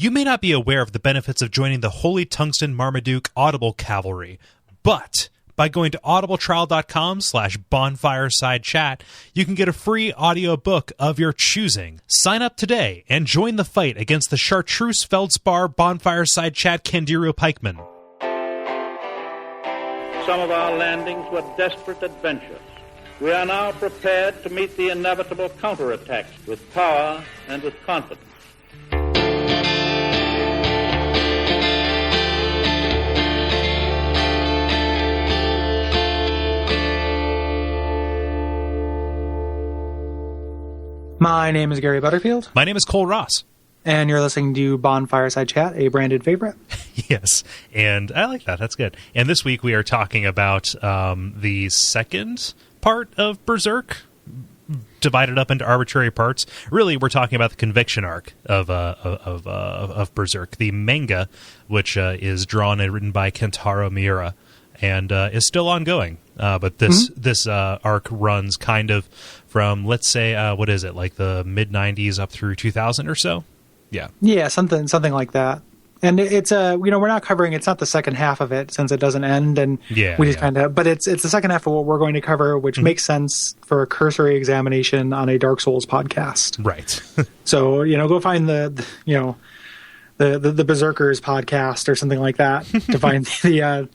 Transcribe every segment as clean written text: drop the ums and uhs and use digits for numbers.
You may not be aware of the benefits of joining the Holy Tungsten Marmaduke Audible Cavalry, but by going to audibletrial.com/bonfiresidechat, you can get a free audiobook of your choosing. Sign up today and join the fight against the Chartreuse Feldspar Bonfireside Chat Candiru Pikeman. Some of our landings were desperate adventures. We are now prepared to meet the inevitable counterattacks with power and with confidence. My name is Gary Butterfield. My name is Kole Ross. And you're listening to Bonfireside Chat, a branded favorite. Yes, and I like that. That's good. And this week we are talking about the second part of Berserk, divided up into arbitrary parts. Really, we're talking about the conviction arc of Berserk, the manga, which is drawn and written by Kentaro Miura, and is still ongoing. But this arc runs kind of from, let's say, what is it, like the mid-90s up through 2000 or so? Yeah, something like that. And it's we're not covering, it's not the second half of it since it doesn't end, and we just kind of, but it's the second half of what we're going to cover, which makes sense for a cursory examination on a Dark Souls podcast. Right. So, go find the Berserkers podcast or something like that to find the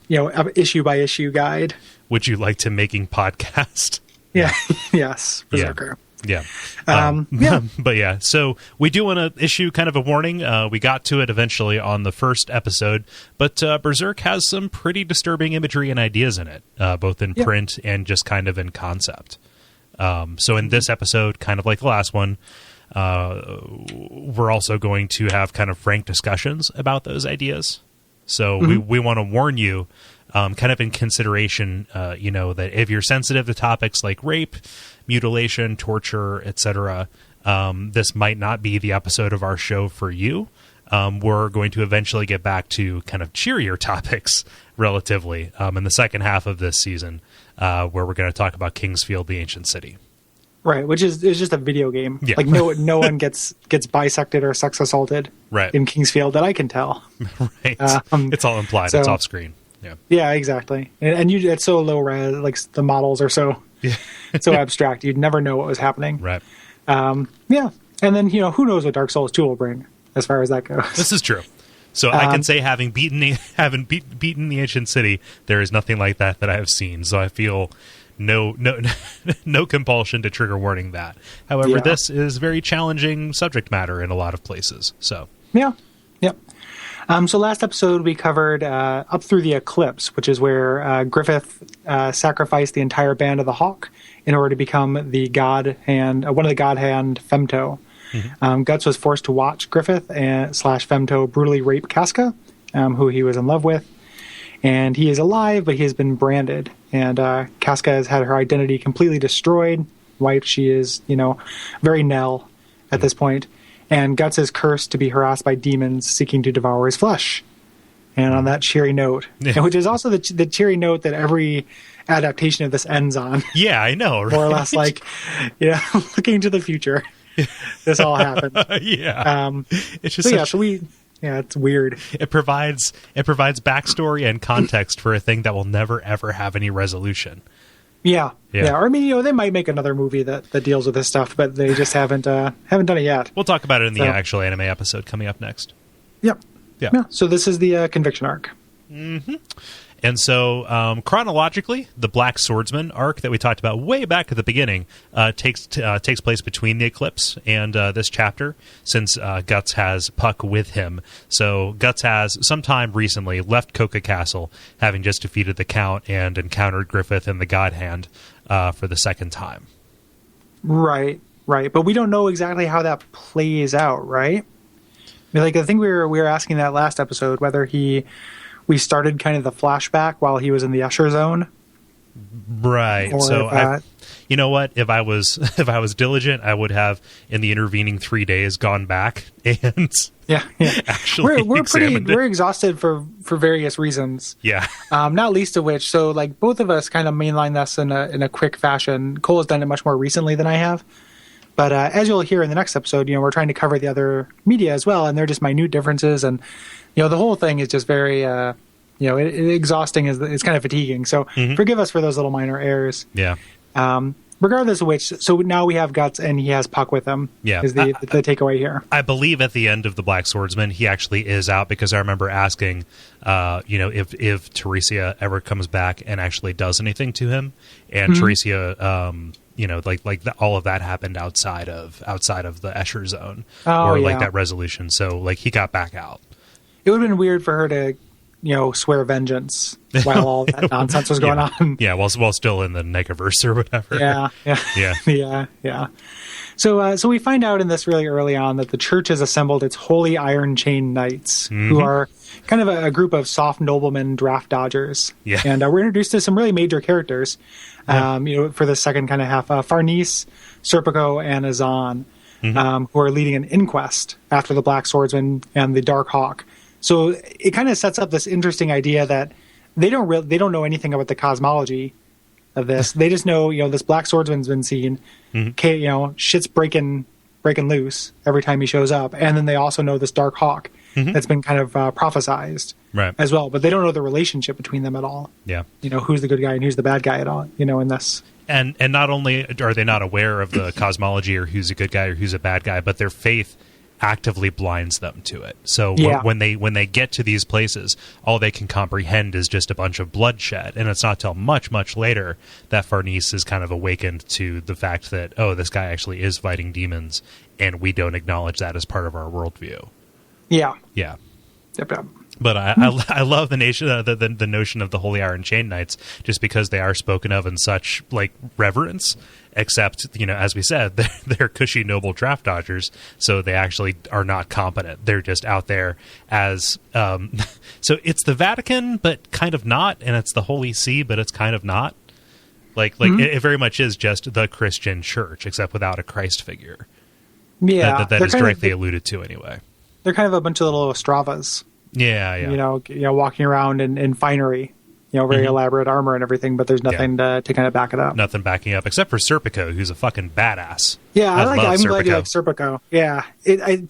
issue by issue guide. Would you like to making podcast? Yeah. Yes. Berserker. Yeah. Yeah. But yeah, so we do want to issue kind of a warning. We got to it eventually on the first episode, but Berserk has some pretty disturbing imagery and ideas in it, both in print and just kind of in concept. So in this episode, kind of like the last one, we're also going to have kind of frank discussions about those ideas. So we want to warn you, kind of in consideration, that if you're sensitive to topics like rape, mutilation, torture, etc., this might not be the episode of our show for you. We're going to eventually get back to kind of cheerier topics relatively in the second half of this season, where we're going to talk about Kingsfield, the Ancient City. Right, which is just a video game. Yeah. Like no one gets bisected or sex assaulted in Kingsfield that I can tell. Right, it's all implied. So, it's off screen. Yeah, exactly. And it's so low res, like the models are so so abstract. You'd never know what was happening. Right. Yeah, and then who knows what Dark Souls 2 will bring as far as that goes. This is true. So I can say, having beaten the Ancient City, there is nothing like that I have seen. So I feel no compulsion to trigger warning that. However, this is very challenging subject matter in a lot of places. So yep. So last episode we covered up through the eclipse, which is where Griffith sacrificed the entire band of the Hawk in order to become the God Hand, one of the God Hand Femto. Guts was forced to watch Griffith and / Femto brutally rape Casca, who he was in love with. And he is alive, but he has been branded. And Casca has had her identity completely destroyed. Wiped. She is, very Nell at this point. And Guts is cursed to be harassed by demons seeking to devour his flesh. And on that cheery note, which is also the cheery note that every adaptation of this ends on. Yeah, I know. Right? More or less like, looking to the future. This all happened. It's just it's weird. It provides backstory and context for a thing that will never ever have any resolution. Yeah. Or I mean, they might make another movie that deals with this stuff, but they just haven't done it yet. We'll talk about it in the actual anime episode coming up next. Yep. Yeah. So this is the conviction arc. Mm-hmm. And so, chronologically, the Black Swordsman arc that we talked about way back at the beginning takes place between the eclipse and this chapter, since Guts has Puck with him. So Guts has, sometime recently, left Coca Castle, having just defeated the Count and encountered Griffith and the God Hand for the second time. Right. But we don't know exactly how that plays out, right? I mean, I think we were asking that last episode, whether we started kind of the flashback while he was in the Usher zone. Right. So you know what? If I was diligent, I would have in the intervening 3 days gone back and actually we're exhausted for various reasons. Yeah. Not least of which, so both of us kind of mainline this in a quick fashion. Cole has done it much more recently than I have. But as you'll hear in the next episode, we're trying to cover the other media as well, and they're just minute differences, and the whole thing is just very exhausting. It's kind of fatiguing. So forgive us for those little minor errors. Yeah. Regardless of which, so now we have Guts and he has Puck with him. Yeah. Is the takeaway here. I believe at the end of the Black Swordsman, he actually is out, because I remember asking, if Teresia ever comes back and actually does anything to him, and Teresia, all of that happened outside of the Escher zone, that resolution. So he got back out. It would have been weird for her to, swear vengeance while all that nonsense was going on. Yeah, while still in the Negaverse or whatever. Yeah. So we find out in this really early on that the church has assembled its Holy Iron Chain Knights, who are kind of a group of soft noblemen draft dodgers. Yeah. And we're introduced to some really major characters, for the second kind of half. Farnese, Serpico, and Azan, who are leading an inquest after the Black Swordsman and the Dark Hawk. So it kind of sets up this interesting idea that they don't know anything about the cosmology of this. They just know, this Black Swordsman's been seen. Shit's breaking loose every time he shows up. And then they also know this Dark Hawk that's been kind of prophesized as well. But they don't know the relationship between them at all. Yeah. Who's the good guy and who's the bad guy at all, in this. And not only are they not aware of the cosmology or who's a good guy or who's a bad guy, but their faith actively blinds them to it. So when they get to these places, all they can comprehend is just a bunch of bloodshed, and it's not till much later that Farnese is kind of awakened to the fact that, oh, this guy actually is fighting demons, and we don't acknowledge that as part of our worldview. Yeah. Yep. But I love the notion of the Holy Iron Chain Knights, just because they are spoken of in such reverence. Except, as we said, they're cushy noble draft dodgers, so they actually are not competent. They're just out there as so it's the Vatican, but kind of not, and it's the Holy See, but it's kind of not. It very much is just the Christian Church, except without a Christ figure. Yeah, that is directly alluded to anyway. They're kind of a bunch of little Stravas. Yeah. Walking around in finery. Very elaborate armor and everything, but there's nothing to kind of back it up. Nothing backing up, except for Serpico, who's a fucking badass. Yeah, I'm glad you like Serpico. Yeah,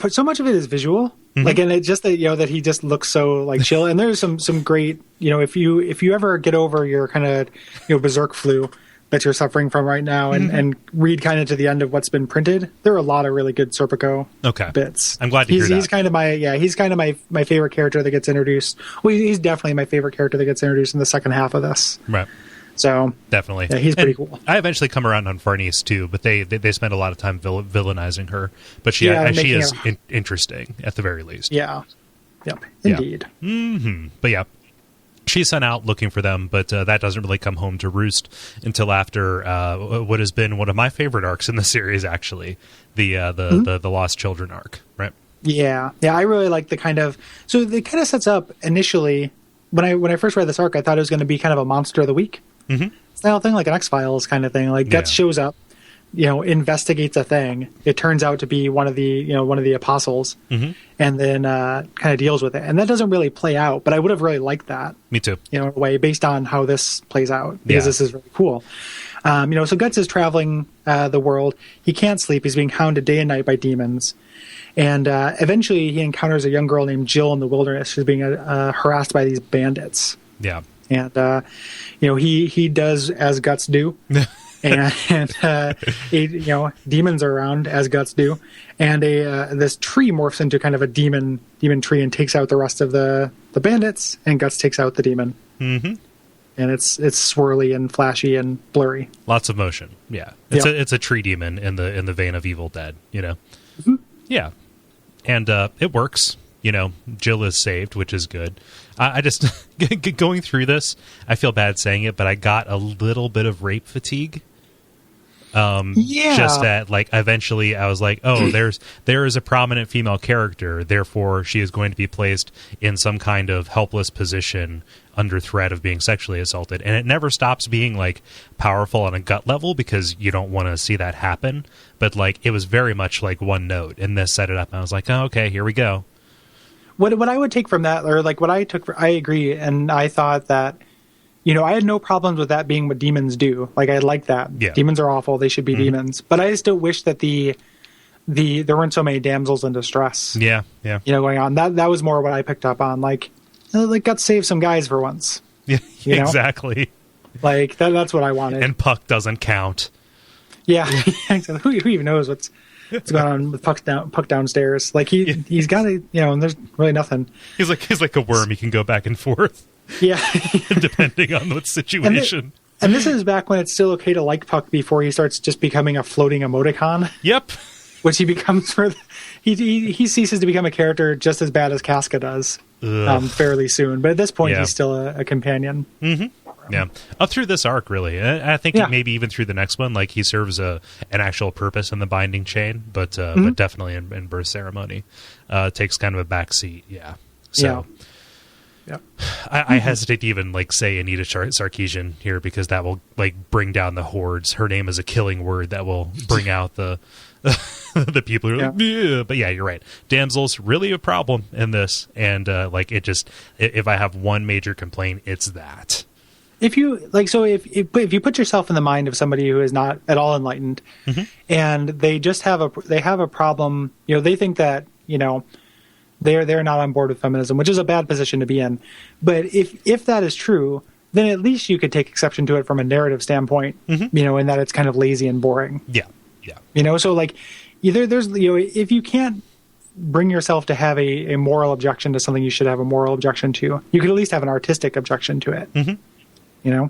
so much of it is visual, and it just that that he just looks so chill. And there's some great, if you ever get over your kind of Berserk flu that you're suffering from right now, and read kind of to the end of what's been printed, there are a lot of really good Serpico bits. I'm glad to hear that. He's kind of my favorite character that gets introduced. Well, he's definitely my favorite character that gets introduced in the second half of this. Right. So definitely, yeah, he's pretty cool. I eventually come around on Farnese too, but they spend a lot of time villainizing her. But she is interesting at the very least. Yeah. Yep. Indeed. Yeah. But yeah. She's sent out looking for them, but that doesn't really come home to roost until after what has been one of my favorite arcs in the series, actually, the Lost Children arc, right? Yeah. I really like the kind of... So it kind of sets up initially... When I first read this arc, I thought it was going to be kind of a Monster of the Week style thing, like an X-Files kind of thing. Guts shows up, investigates a thing. It turns out to be one of the apostles, and then kind of deals with it. And that doesn't really play out, but I would have really liked that. Me too. In a way, based on how this plays out, because this is really cool. So Guts is traveling the world. He can't sleep. He's being hounded day and night by demons. And eventually he encounters a young girl named Jill in the wilderness who's being harassed by these bandits. Yeah. And, he does as Guts do. and demons are around as Guts do, and this tree morphs into kind of a demon tree and takes out the rest of the bandits, and Guts takes out the demon. And it's swirly and flashy and blurry. Lots of motion. Yeah, it's a tree demon in the vein of Evil Dead. Yeah, and it works. Jill is saved, which is good. I just going through this, I feel bad saying it, but I got a little bit of rape fatigue. Just that, eventually I was like, oh, there is a prominent female character, therefore she is going to be placed in some kind of helpless position under threat of being sexually assaulted. And it never stops being, powerful on a gut level, because you don't want to see that happen. But, it was very much, one note, and this set it up, and I was like, oh, okay, here we go. What I would take from that, or what I took, I agree, and I thought that I had no problems with that being what demons do. Like, I like that. Yeah. Demons are awful. They should be demons. But I still wish that there weren't so many damsels in distress. Yeah. Going on. That was more what I picked up on. Like got to save some guys for once. Yeah, exactly. Like, that's what I wanted. And Puck doesn't count. Yeah. who even knows what's going on with Puck downstairs? Like, he's got to, and there's really nothing. He's like a worm. He can go back and forth. Yeah. Depending on what situation. And this is back when it's still okay to like Puck before he starts just becoming a floating emoticon. Yep. Which he becomes he ceases to become a character just as bad as Casca does fairly soon. But at this point, he's still a companion. Mm-hmm. Yeah, up through this arc, really. I think maybe even through the next one, like, he serves an actual purpose in the binding chain, but definitely in Birth Ceremony, takes kind of a back seat. Yeah. So. Yeah. I hesitate to even say Anita Sarkeesian here, because that will bring down the hordes. Her name is a killing word that will bring out the the people who are like, yeah. But yeah, you're right. Damsel's really a problem in this, and if I have one major complaint, it's that. If you if you put yourself in the mind of somebody who is not at all enlightened, and they just have a problem, they think that they're not on board with feminism, which is a bad position to be in. But if that is true, then at least you could take exception to it from a narrative standpoint, in that it's kind of lazy and boring. Yeah. So either there's if you can't bring yourself to have a moral objection to something you should have a moral objection to, you could at least have an artistic objection to it. Yeah.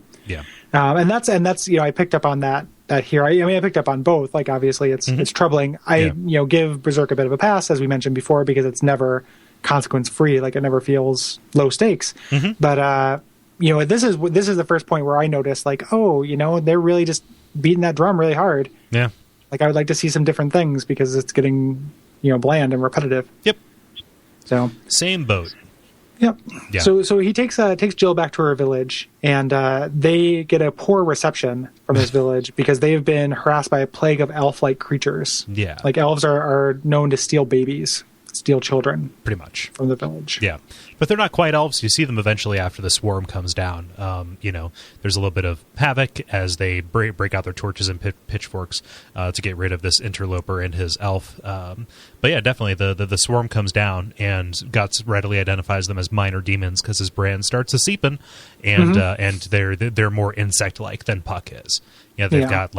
And that's I picked up on that here. I picked up on both. Like, obviously it's troubling. I give Berserk a bit of a pass, as we mentioned before, because it's never consequence free. Like, it never feels low stakes. But this is the first point where I noticed, like, they're really just beating that drum really hard. Yeah. Like, I would like to see some different things, because it's getting bland and repetitive. Yep. So same boat. Yep. Yeah. So he takes Jill back to her village, and they get a poor reception from this village because they've been harassed by a plague of elf-like creatures. Yeah. Like, elves are known to steal babies, steal children. Pretty much. From the village. Yeah. But they're not quite elves. You see them eventually after the swarm comes down. There's a little bit of havoc as they break out their torches and pitchforks to get rid of this interloper and his elf. But yeah, definitely the swarm comes down, and Guts readily identifies them as minor demons because his brand starts to seepin, and they're more insect-like than Puck is. They've got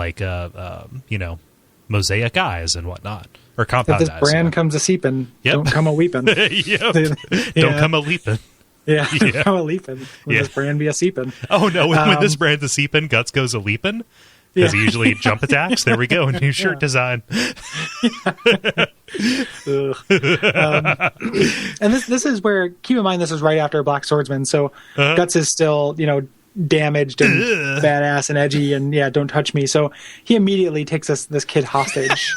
mosaic eyes and whatnot. Or compound eyes. If this brand comes a seepin', don't come a weepin'. Don't come a leapin'. Yeah, don't come a leapin'. Will this brand be a seepin'? Oh, no, when this brand's a seepin', Guts goes a leapin'? Because he usually jump attacks. There we go, new shirt design. And this is where, keep in mind, this is right after Black Swordsman, so Guts is still, damaged and badass and edgy, and don't touch me. So he immediately takes this kid hostage.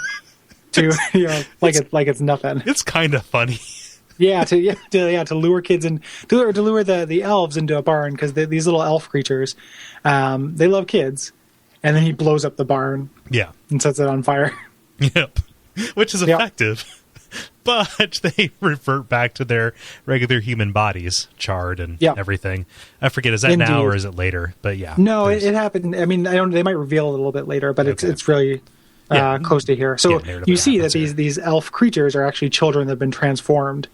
It's nothing. It's kind of funny. To lure kids and to lure the elves into a barn, because these little elf creatures, they love kids, and then he blows up the barn. Yeah, and sets it on fire. Yep, which is effective. But they revert back to their regular human bodies, charred and everything. I forget, is that now or is it later? But yeah, no, it happened. I mean, they might reveal it a little bit later, but it's really. Close to here. So you see that these elf creatures are actually children that have been transformed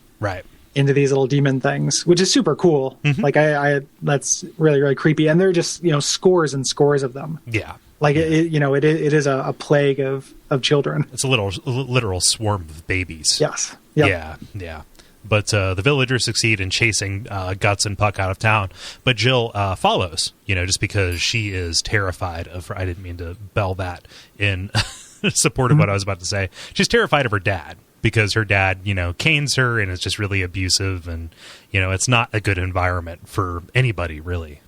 into these little demon things, which is super cool. Like, I that's really, really creepy. And they're just, scores and scores of them. Yeah. Like, it is a plague of children. It's a literal swarm of babies. Yes. Yep. Yeah. But the villagers succeed in chasing Guts and Puck out of town. But Jill follows, just because she is terrified of her. I didn't mean to bell that in support of what I was about to say. She's terrified of her dad, because her dad, canes her and is just really abusive. And, it's not a good environment for anybody, really.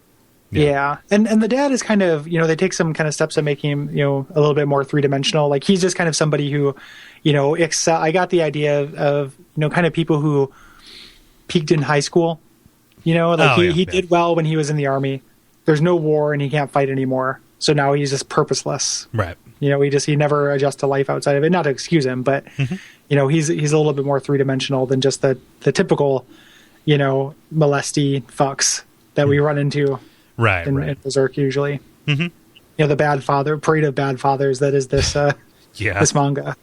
Yeah. And the dad is kind of, they take some kind of steps to make him, a little bit more three-dimensional. Like, he's just kind of somebody who, I got the idea of kind of people who peaked in high school. He did well when he was in the army. There's no war and he can't fight anymore. So now he's just purposeless. Right. He never adjusts to life outside of it. Not to excuse him, but, he's a little bit more three-dimensional than just the typical, molesty fucks that we run into. right, in Berserk usually. Mm-hmm. You know, the bad father, parade of bad fathers that is this this manga.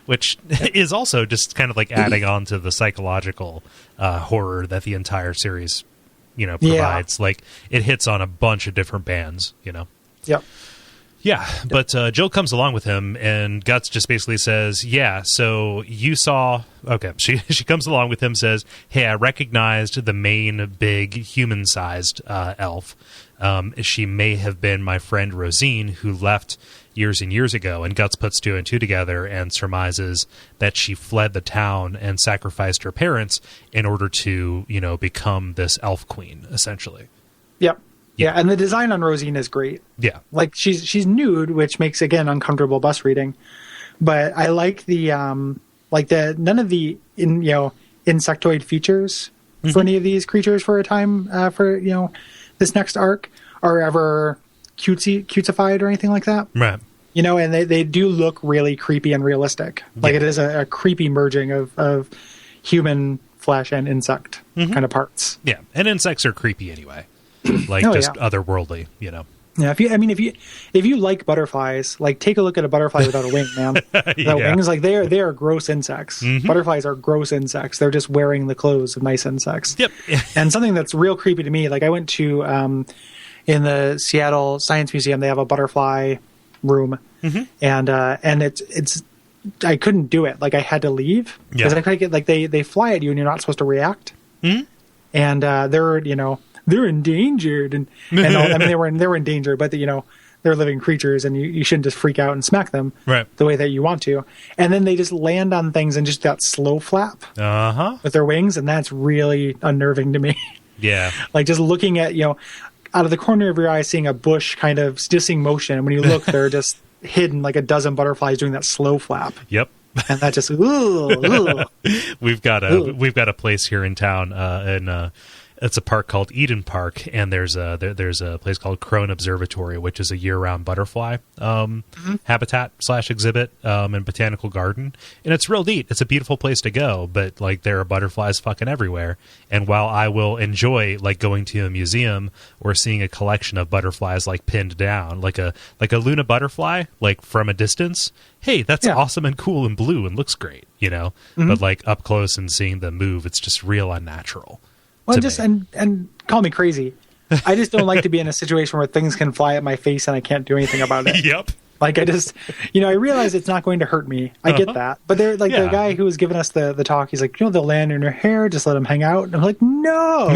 Which is also just kind of like adding on to the psychological horror that the entire series, you know, provides. Like, it hits on a bunch of different bands, you know. Yep. Yeah, but Jill comes along with him, and Guts just basically says, yeah, so you saw... Okay, she comes along with him, says, hey, I recognized the main big human-sized elf. She may have been my friend Rosine, who left years and years ago, and Guts puts 2 and 2 together and surmises that she fled the town and sacrificed her parents in order to, you know, become this elf queen, essentially. Yep. Yeah, and the design on Rosine is great. Yeah. Like, she's nude, which makes, again, uncomfortable bus reading. But I like the, none of the, insectoid features for any of these creatures for a time, this next arc are ever cutesified or anything like that. Right. You know, and they do look really creepy and realistic. Like, it is a creepy merging of human flesh and insect kind of parts. Yeah, and insects are creepy anyway. Like, otherworldly, you know. Yeah, if you like butterflies, like, take a look at a butterfly without a wing, man. Without wings, like, they are gross insects. Butterflies are gross insects. They're just wearing the clothes of nice insects. Yep. And something that's real creepy to me, like, I went to in the Seattle Science Museum, they have a butterfly room, and it's I couldn't do it. Like, I had to leave because I couldn't get, like, they fly at you and you're not supposed to react, and they're endangered and all, I mean, they were in danger, but they're living creatures and you shouldn't just freak out and smack them the way that you want to. And then they just land on things and just that slow flap with their wings, and that's really unnerving to me. Yeah, like just looking at out of the corner of your eye, seeing a bush kind of just seeing motion, and when you look, they're just hidden like a dozen butterflies doing that slow flap. Yep. And that just we've got a place here in town, and it's a park called Eden Park, and there's a place called Crone Observatory, which is a year-round butterfly habitat / exhibit and botanical garden, and it's real neat. It's a beautiful place to go, but like there are butterflies fucking everywhere. And while I will enjoy like going to a museum or seeing a collection of butterflies like pinned down, like a Luna butterfly, like from a distance, hey, that's awesome and cool and blue and looks great, But like up close and seeing them move, it's just real unnatural. Well, and call me crazy. I just don't like to be in a situation where things can fly at my face and I can't do anything about it. Yep. Like I just, I realize it's not going to hurt me. I get that. But they're like the guy who was giving us the talk, he's like, they'll land in your hair, just let them hang out. And I'm like, no.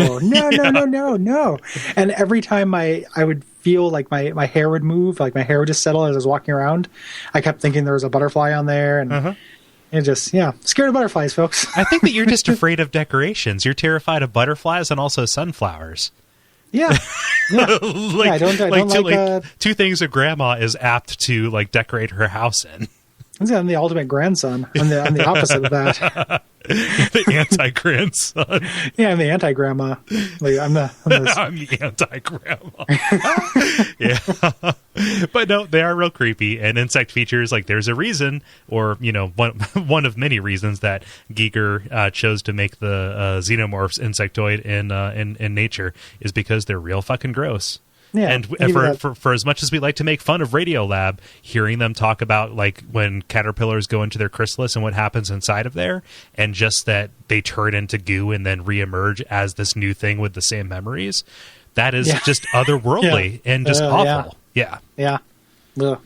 And every time I would feel like my hair would move, like my hair would just settle as I was walking around, I kept thinking there was a butterfly on there. And it just, scared of butterflies, folks. I think that you're just afraid of decorations. You're terrified of butterflies and also sunflowers. Yeah. I don't like two things a grandma is apt to like decorate her house in. I'm the ultimate grandson. I'm the opposite of that. The anti-grandson. Yeah, I'm the anti-grandma. Like, I'm the anti-grandma. Yeah. But no, they are real creepy. And insect features, like there's a reason, or, one of many reasons that Giger chose to make the xenomorphs insectoid in nature is because they're real fucking gross. Yeah, and for as much as we like to make fun of Radiolab, hearing them talk about like when caterpillars go into their chrysalis and what happens inside of there, and just that they turn into goo and then reemerge as this new thing with the same memories, that is just otherworldly and just awful. Yeah. But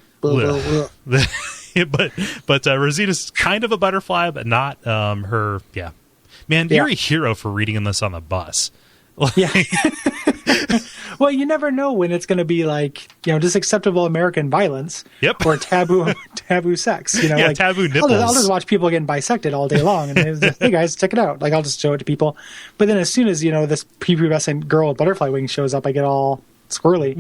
Rosita's kind of a butterfly, but not her. Yeah, man, you're a hero for reading this on the bus. Well, you never know when it's going to be like, just acceptable American violence or taboo sex. Like, taboo nipples. I'll just watch people getting bisected all day long. And just, hey, guys, check it out. Like, I'll just show it to people. But then as soon as, this prepubescent girl with butterfly wings shows up, I get all squirrely.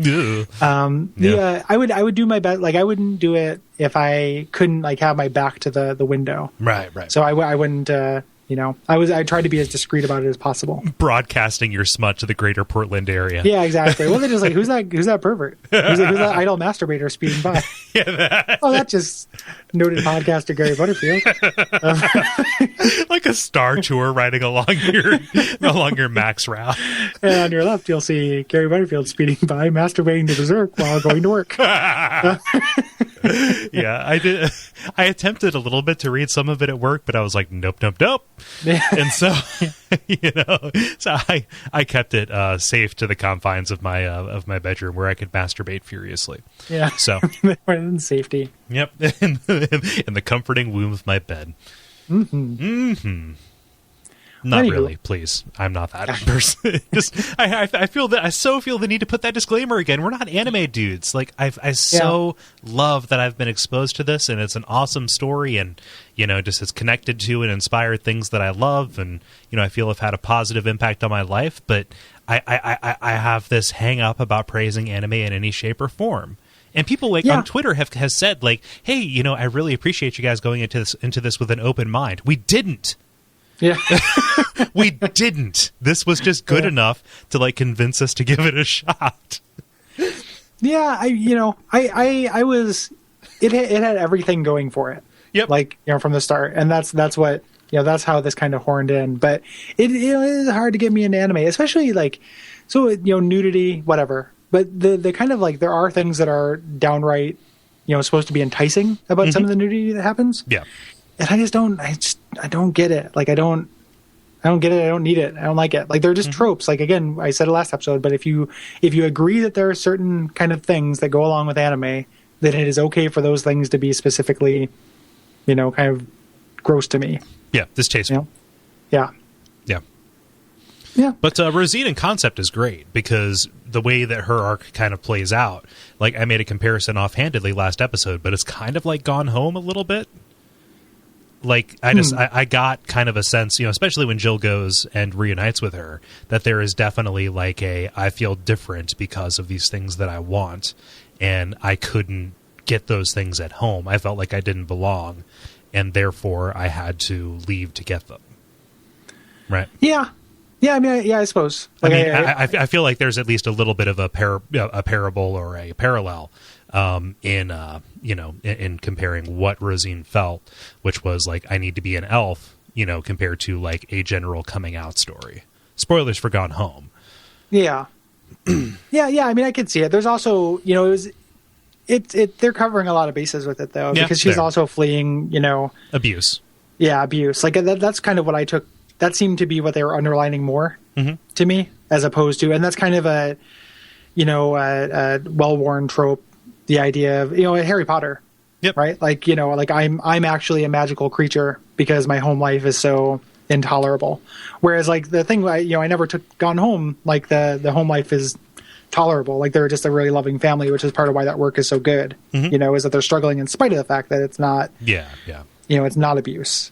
I would do my best. Like, I wouldn't do it if I couldn't, like, have my back to the window. Right. So I wouldn't... I tried to be as discreet about it as possible. Broadcasting your smut to the greater Portland area. Yeah, exactly. Well, they're just like, who's that pervert? Who's that idle masturbator speeding by? That's just noted podcaster Gary Butterfield. Like a Star Tour riding along your Max route. And on your left, you'll see Gary Butterfield speeding by, masturbating to Berserk while going to work. Yeah, I did. I attempted a little bit to read some of it at work, but I was like, nope. And so, so I kept it safe to the confines of my bedroom where I could masturbate furiously. Yeah. So in safety. Yep. In the comforting womb of my bed. Not really, please. I'm not that person. Just I feel that I so feel the need to put that disclaimer again. We're not anime dudes. Like I so love that I've been exposed to this, and it's an awesome story, and just it's connected to and inspired things that I love, and I feel have had a positive impact on my life. But I have this hang up about praising anime in any shape or form. And people on Twitter has said like, hey, I really appreciate you guys going into this with an open mind. We didn't. Yeah. We didn't. This was just good enough to convince us to give it a shot. Yeah, I was it had everything going for it. Yep. From the start. And that's what that's how this kind of horned in. But it is hard to get me into anime, especially nudity, whatever. But the kind of there are things that are downright supposed to be enticing about some of the nudity that happens. Yeah. And I don't get it. I don't get it. I don't need it. I don't like it. They're just tropes. Again, I said it last episode, but if you agree that there are certain kind of things that go along with anime, that it is okay for those things to be specifically, kind of gross to me. Yeah, distasteful. Yeah. Yeah. Yeah. But Rosine in concept is great because the way that her arc kind of plays out, I made a comparison offhandedly last episode, but it's kind of like Gone Home a little bit. I got kind of a sense, especially when Jill goes and reunites with her, that there is definitely I feel different because of these things that I want, and I couldn't get those things at home. I felt like I didn't belong, and therefore I had to leave to get them. Right? Yeah. Yeah, I mean, I suppose. I feel like there's at least a little bit of a parable or a parallel in comparing what Rosine felt, which was I need to be an elf, compared to a general coming out story. Spoilers for Gone Home. Yeah. yeah. I mean, I could see it. There's also, they're covering a lot of bases with it though, because she's also fleeing, abuse. Yeah, abuse. That's kind of what I took. That seemed to be what they were underlining more to me, as opposed to, and that's kind of a well-worn trope. The idea of Harry Potter, yep. Right? I'm actually a magical creature because my home life is so intolerable. Whereas the thing I never gone home. The home life is tolerable. They're just a really loving family, which is part of why that work is so good. Is that they're struggling in spite of the fact that it's not. Yeah. It's not abuse.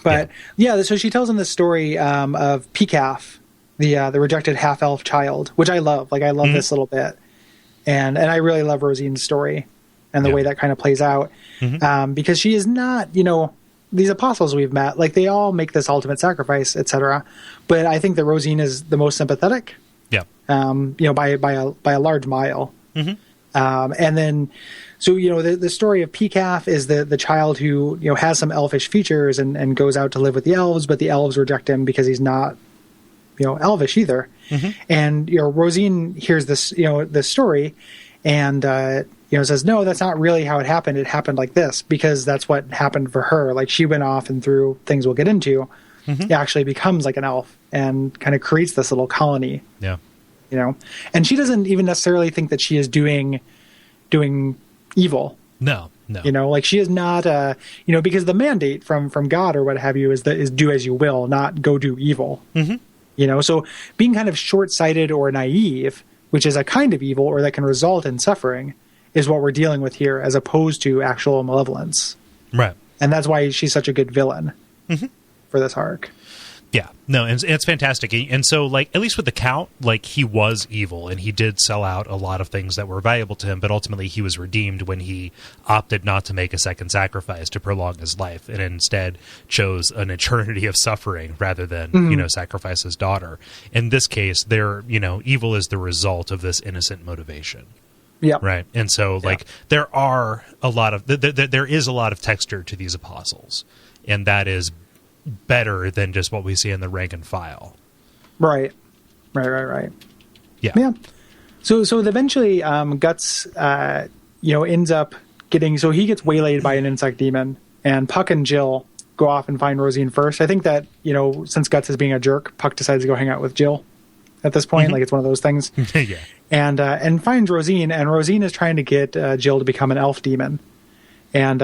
But so she tells him this story of Pecaf, the rejected half-elf child, which I love. I love this little bit, and I really love Rosine's story and the way that kind of plays out, because she is not, these apostles we've met, they all make this ultimate sacrifice, etc. But I think that Rosine is the most sympathetic. Yeah. By a large mile. And then. So, the story of Pecaf is the child who, has some elfish features and goes out to live with the elves, but the elves reject him because he's not, elvish either. And, Rosine hears this, this story and, says, no, that's not really how it happened. It happened like this because that's what happened for her. She went off and through things we'll get into, it actually becomes an elf and kind of creates this little colony. Yeah. And she doesn't even necessarily think that she is doing evil. No. She is not because the mandate from God or what have you is do as you will, not go do evil. So being kind of short-sighted or naive, which is a kind of evil or that can result in suffering, is what we're dealing with here, as opposed to actual malevolence. Right. And that's why she's such a good villain for this arc. Yeah, no, and it's fantastic. And so, at least with the Count, he was evil, and he did sell out a lot of things that were valuable to him, but ultimately he was redeemed when he opted not to make a second sacrifice to prolong his life, and instead chose an eternity of suffering rather than, sacrifice his daughter. In this case, evil is the result of this innocent motivation. Yeah. Right. And so, there are a lot of, there is a lot of texture to these apostles, and that is better than just what we see in the rank and file. Right. Yeah. So eventually, Guts, ends up getting. So he gets waylaid by an insect demon, and Puck and Jill go off and find Rosine first. I think that since Guts is being a jerk, Puck decides to go hang out with Jill. At this point, like it's one of those things. Yeah. And finds Rosine, and Rosine is trying to get Jill to become an elf demon. And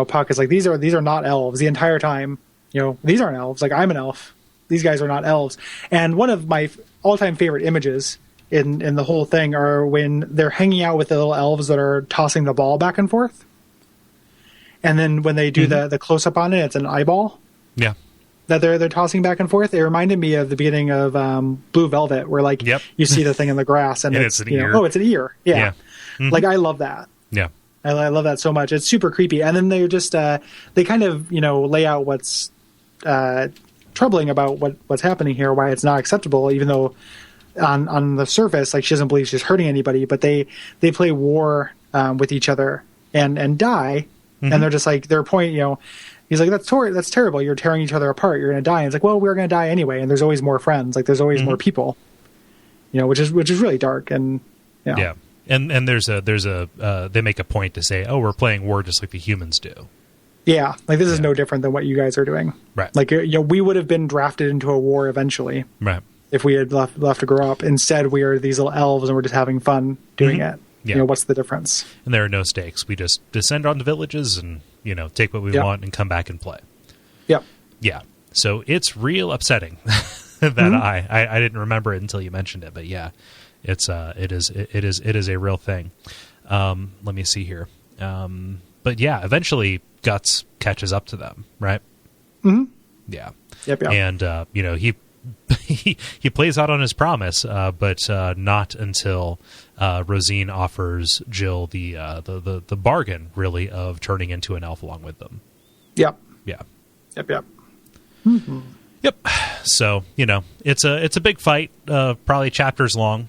Puck is like, these are not elves. The entire time, these aren't elves. Like, I'm an elf. These guys are not elves. And one of my all-time favorite images in the whole thing are when they're hanging out with the little elves that are tossing the ball back and forth. And then when they do the close-up on it, it's an eyeball. Yeah. That they're tossing back and forth. It reminded me of the beginning of Blue Velvet, where you see the thing in the grass and it's an ear. Oh, it's an ear. Yeah. Mm-hmm. Like, I love that. Yeah. I love that so much. It's super creepy. And then they're just they kind of lay out what's troubling about what's happening here, why it's not acceptable, even though on the surface, like, she doesn't believe she's hurting anybody, but they play war with each other and die. And they're just like, their point, he's like, that's terrible. You're tearing each other apart. You're going to die. And it's like, well, we're going to die anyway. And there's always more friends. Like, there's always more people, which is really dark. And yeah. And there's they make a point to say, oh, we're playing war just like the humans do. Yeah. Like, this is no different than what you guys are doing. Right. Like, we would have been drafted into a war eventually. Right. If we had left to grow up. Instead, we are these little elves and we're just having fun doing it. Yeah. What's the difference? And there are no stakes. We just descend on the villages and, take what we want and come back and play. Yep. Yeah. So it's real upsetting that I didn't remember it until you mentioned it. But yeah, it is a real thing. Let me see here. But yeah, eventually Guts catches up to them, right? Mm-hmm. Yeah. Yep. And he plays out on his promise, but not until Rosine offers Jill the bargain, really, of turning into an elf along with them. Yep. Yeah. Yep. Mm-hmm. Yep. So it's a big fight, probably chapters long.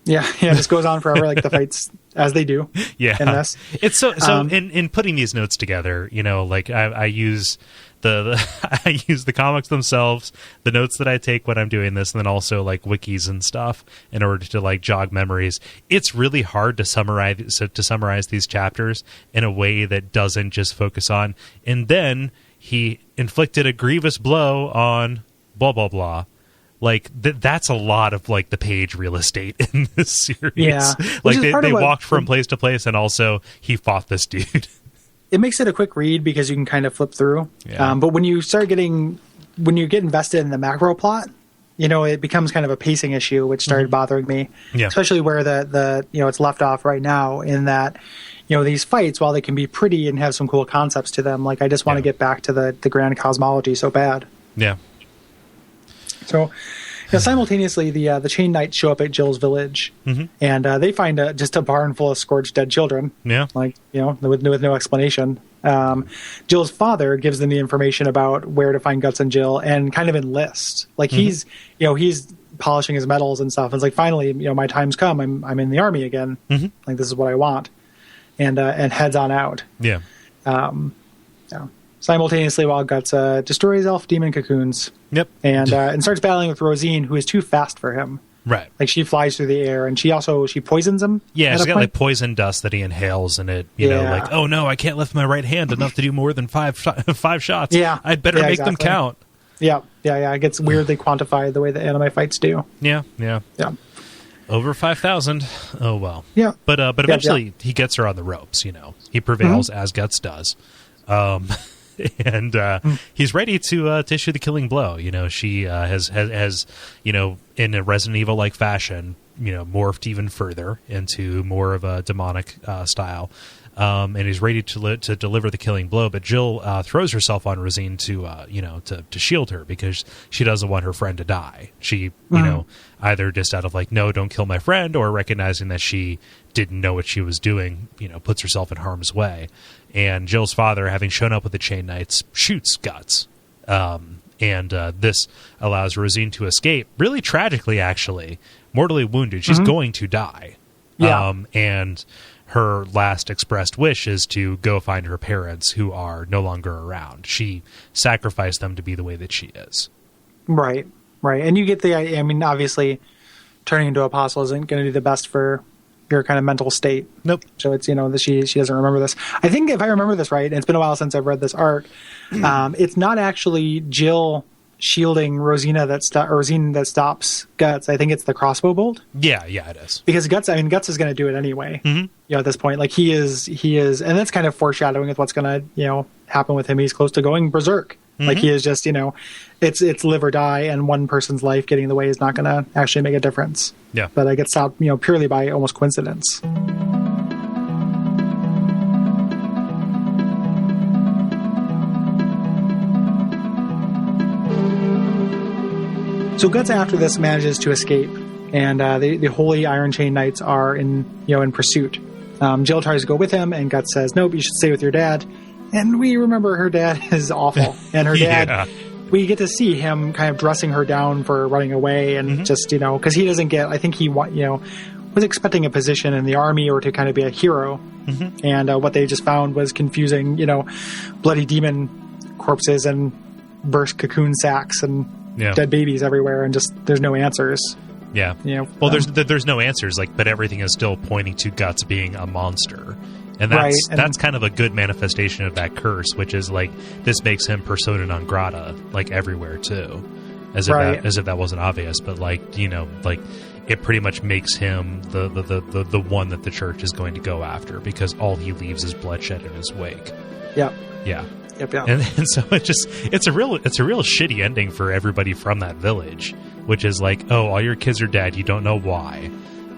Yeah. It just goes on forever, like the fights as they do. Yeah. In this. It's so in putting these notes together, like I use I use the comics themselves, the notes that I take when I'm doing this, and then also like wikis and stuff in order to like jog memories. It's really hard to summarize these chapters in a way that doesn't just focus on, and then he inflicted a grievous blow on blah blah blah. Like that's a lot of like the page real estate in this series. Yeah, like they walked from place to place, and also he fought this dude. It makes it a quick read because you can kind of flip through. Yeah. But when you get invested in the macro plot, it becomes kind of a pacing issue, which started bothering me. Yeah. Especially where the it's left off right now in that, these fights, while they can be pretty and have some cool concepts to them, like I just want to get back to the grand cosmology so bad. Yeah. So, simultaneously, the Chain Knights show up at Jill's village, and they find just a barn full of scorched dead children. Yeah, like with no explanation. Jill's father gives them the information about where to find Guts and Jill, and kind of enlists. Like he's polishing his medals and stuff. And it's like, finally, my time's come. I'm in the army again. Like, this is what I want, and heads on out. Yeah. Simultaneously, while Guts destroys elf demon cocoons. Yep. And starts battling with Rosine, who is too fast for him. Right. Like, she flies through the air, and she poisons him. Yeah, she's got like poison dust that he inhales, and it, like, oh no, I can't lift my right hand enough to do more than five shots. Yeah. I'd better make them count. Yeah. It gets weirdly quantified the way the anime fights do. Yeah. Over 5,000. Oh well. Yeah. But eventually he gets her on the ropes. He prevails as Guts does. And he's ready to issue the killing blow. She has in a Resident Evil like fashion, morphed even further into more of a demonic style, and he's ready to deliver the killing blow. But Jill throws herself on Rosine to shield her because she doesn't want her friend to die. She either just out of like, no, don't kill my friend, or recognizing that she didn't know what she was doing, puts herself in harm's way. And Jill's father, having shown up with the Chain Knights, shoots Guts. And this allows Rosine to escape, really tragically, actually, mortally wounded. She's going to die. Yeah. And her last expressed wish is to go find her parents who are no longer around. She sacrificed them to be the way that she is. Right. And you get I mean, obviously, turning into apostle isn't going to do the best for your kind of mental state. Nope. So it's, that she doesn't remember this. I think if I remember this right, and it's been a while since I've read this arc, it's not actually Jill shielding Rosina that stops Guts. I think it's the crossbow bolt. Yeah, it is. Because Guts is going to do it anyway. At this point, like he is, and that's kind of foreshadowing with what's going to, happen with him. He's close to going berserk. Like he is just, it's live or die, and one person's life getting in the way is not going to actually make a difference. Yeah. But I get stopped, purely by almost coincidence. So Guts after this manages to escape, and the Holy Iron Chain Knights are in pursuit. Jill tries to go with him, and Guts says, "Nope, you should stay with your dad." And we remember her dad is awful, and her dad. We get to see him kind of dressing her down for running away, and just because he doesn't get. I think he was expecting a position in the army or to kind of be a hero, and what they just found was confusing, bloody demon corpses and burst cocoon sacks and dead babies everywhere, and just there's no answers. Yeah. Well, there's no answers, but everything is still pointing to Guts being a monster. And that's kind of a good manifestation of that curse, which is this makes him persona non grata everywhere too, as if that wasn't obvious. But it pretty much makes him the one that the church is going to go after, because all he leaves is bloodshed in his wake. Yeah. Yep. And so it's a real shitty ending for everybody from that village, which is all your kids are dead, you don't know why.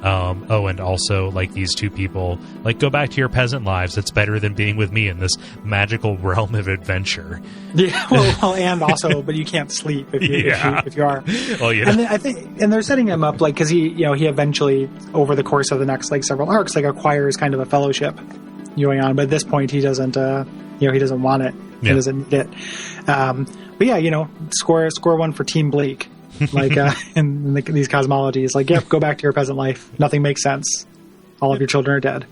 And also, these two people, go back to your peasant lives. It's better than being with me in this magical realm of adventure. Yeah, well, and also, but you can't sleep if you are. Well, And I think, and they're setting him up, because he eventually, over the course of the next, several arcs, acquires kind of a fellowship going on. But at this point, he doesn't, he doesn't want it. He doesn't need it. But yeah, score one for Team Blake. In these cosmologies, yep, go back to your peasant life. Nothing makes sense. All of your children are dead.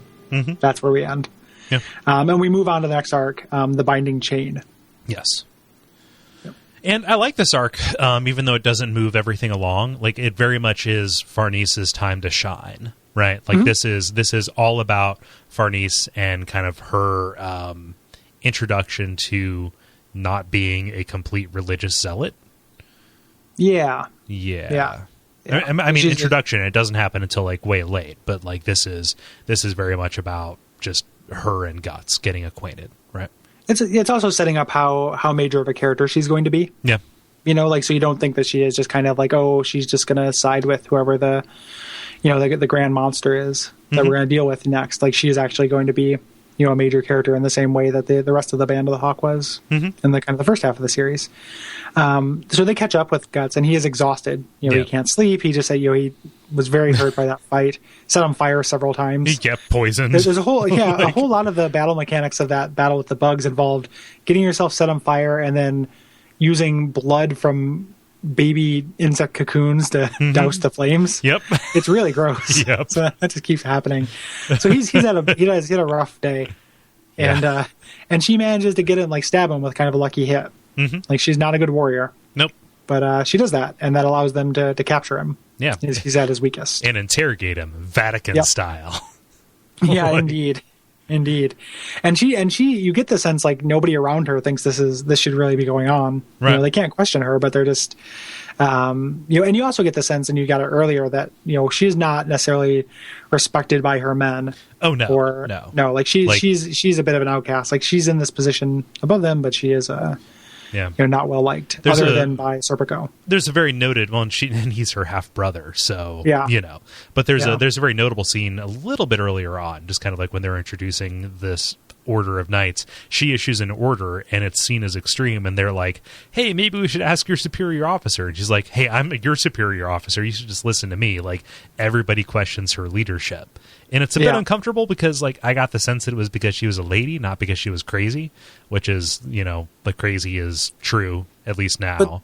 That's where we end. Yeah. And we move on to the next arc, the Binding Chain. Yes. Yep. And I like this arc, even though it doesn't move everything along. It very much is Farnese's time to shine, right? This is all about Farnese and kind of her introduction to not being a complete religious zealot. Yeah. I mean, introduction. It doesn't happen until way late, but this is very much about just her and Guts getting acquainted, right? It's also setting up how major of a character she's going to be. Yeah. So you don't think that she is just kind of she's just going to side with whoever the grand monster is that we're going to deal with next. She is actually going to be a major character in the same way that the rest of the Band of the Hawk was in the kind of the first half of the series. So they catch up with Guts, and he is exhausted. He can't sleep. He just said, he was very hurt by that fight. Set on fire several times. He kept poisoned. There's a whole a whole lot of the battle mechanics of that battle with the bugs involved getting yourself set on fire and then using blood from baby insect cocoons to douse the flames. Yep. It's really gross. Yep. So that just keeps happening. So he's had a rough day. And she manages to get him, stab him with kind of a lucky hit. She's not a good warrior. Nope. But she does that, and that allows them to capture him. Yeah. He's at his weakest. And interrogate him, Vatican style. Yeah, indeed. And she you get the sense nobody around her thinks this should really be going on. Right. They can't question her, but they're just and you also get the sense, and you got it earlier, that she's not necessarily respected by her men. Oh no. Or no, she's a bit of an outcast. She's in this position above them, but she is not well liked, other than by Serpico. There's a very noted and he's her half brother, so But there's a very notable scene a little bit earlier on, just kind of when they're introducing this order of knights. She issues an order, and it's seen as extreme, and they're like, "Hey, maybe we should ask your superior officer." And she's like, "Hey, I'm your superior officer. You should just listen to me." Everybody questions her leadership. And it's a bit uncomfortable because, I got the sense that it was because she was a lady, not because she was crazy, which is, crazy is true, at least now.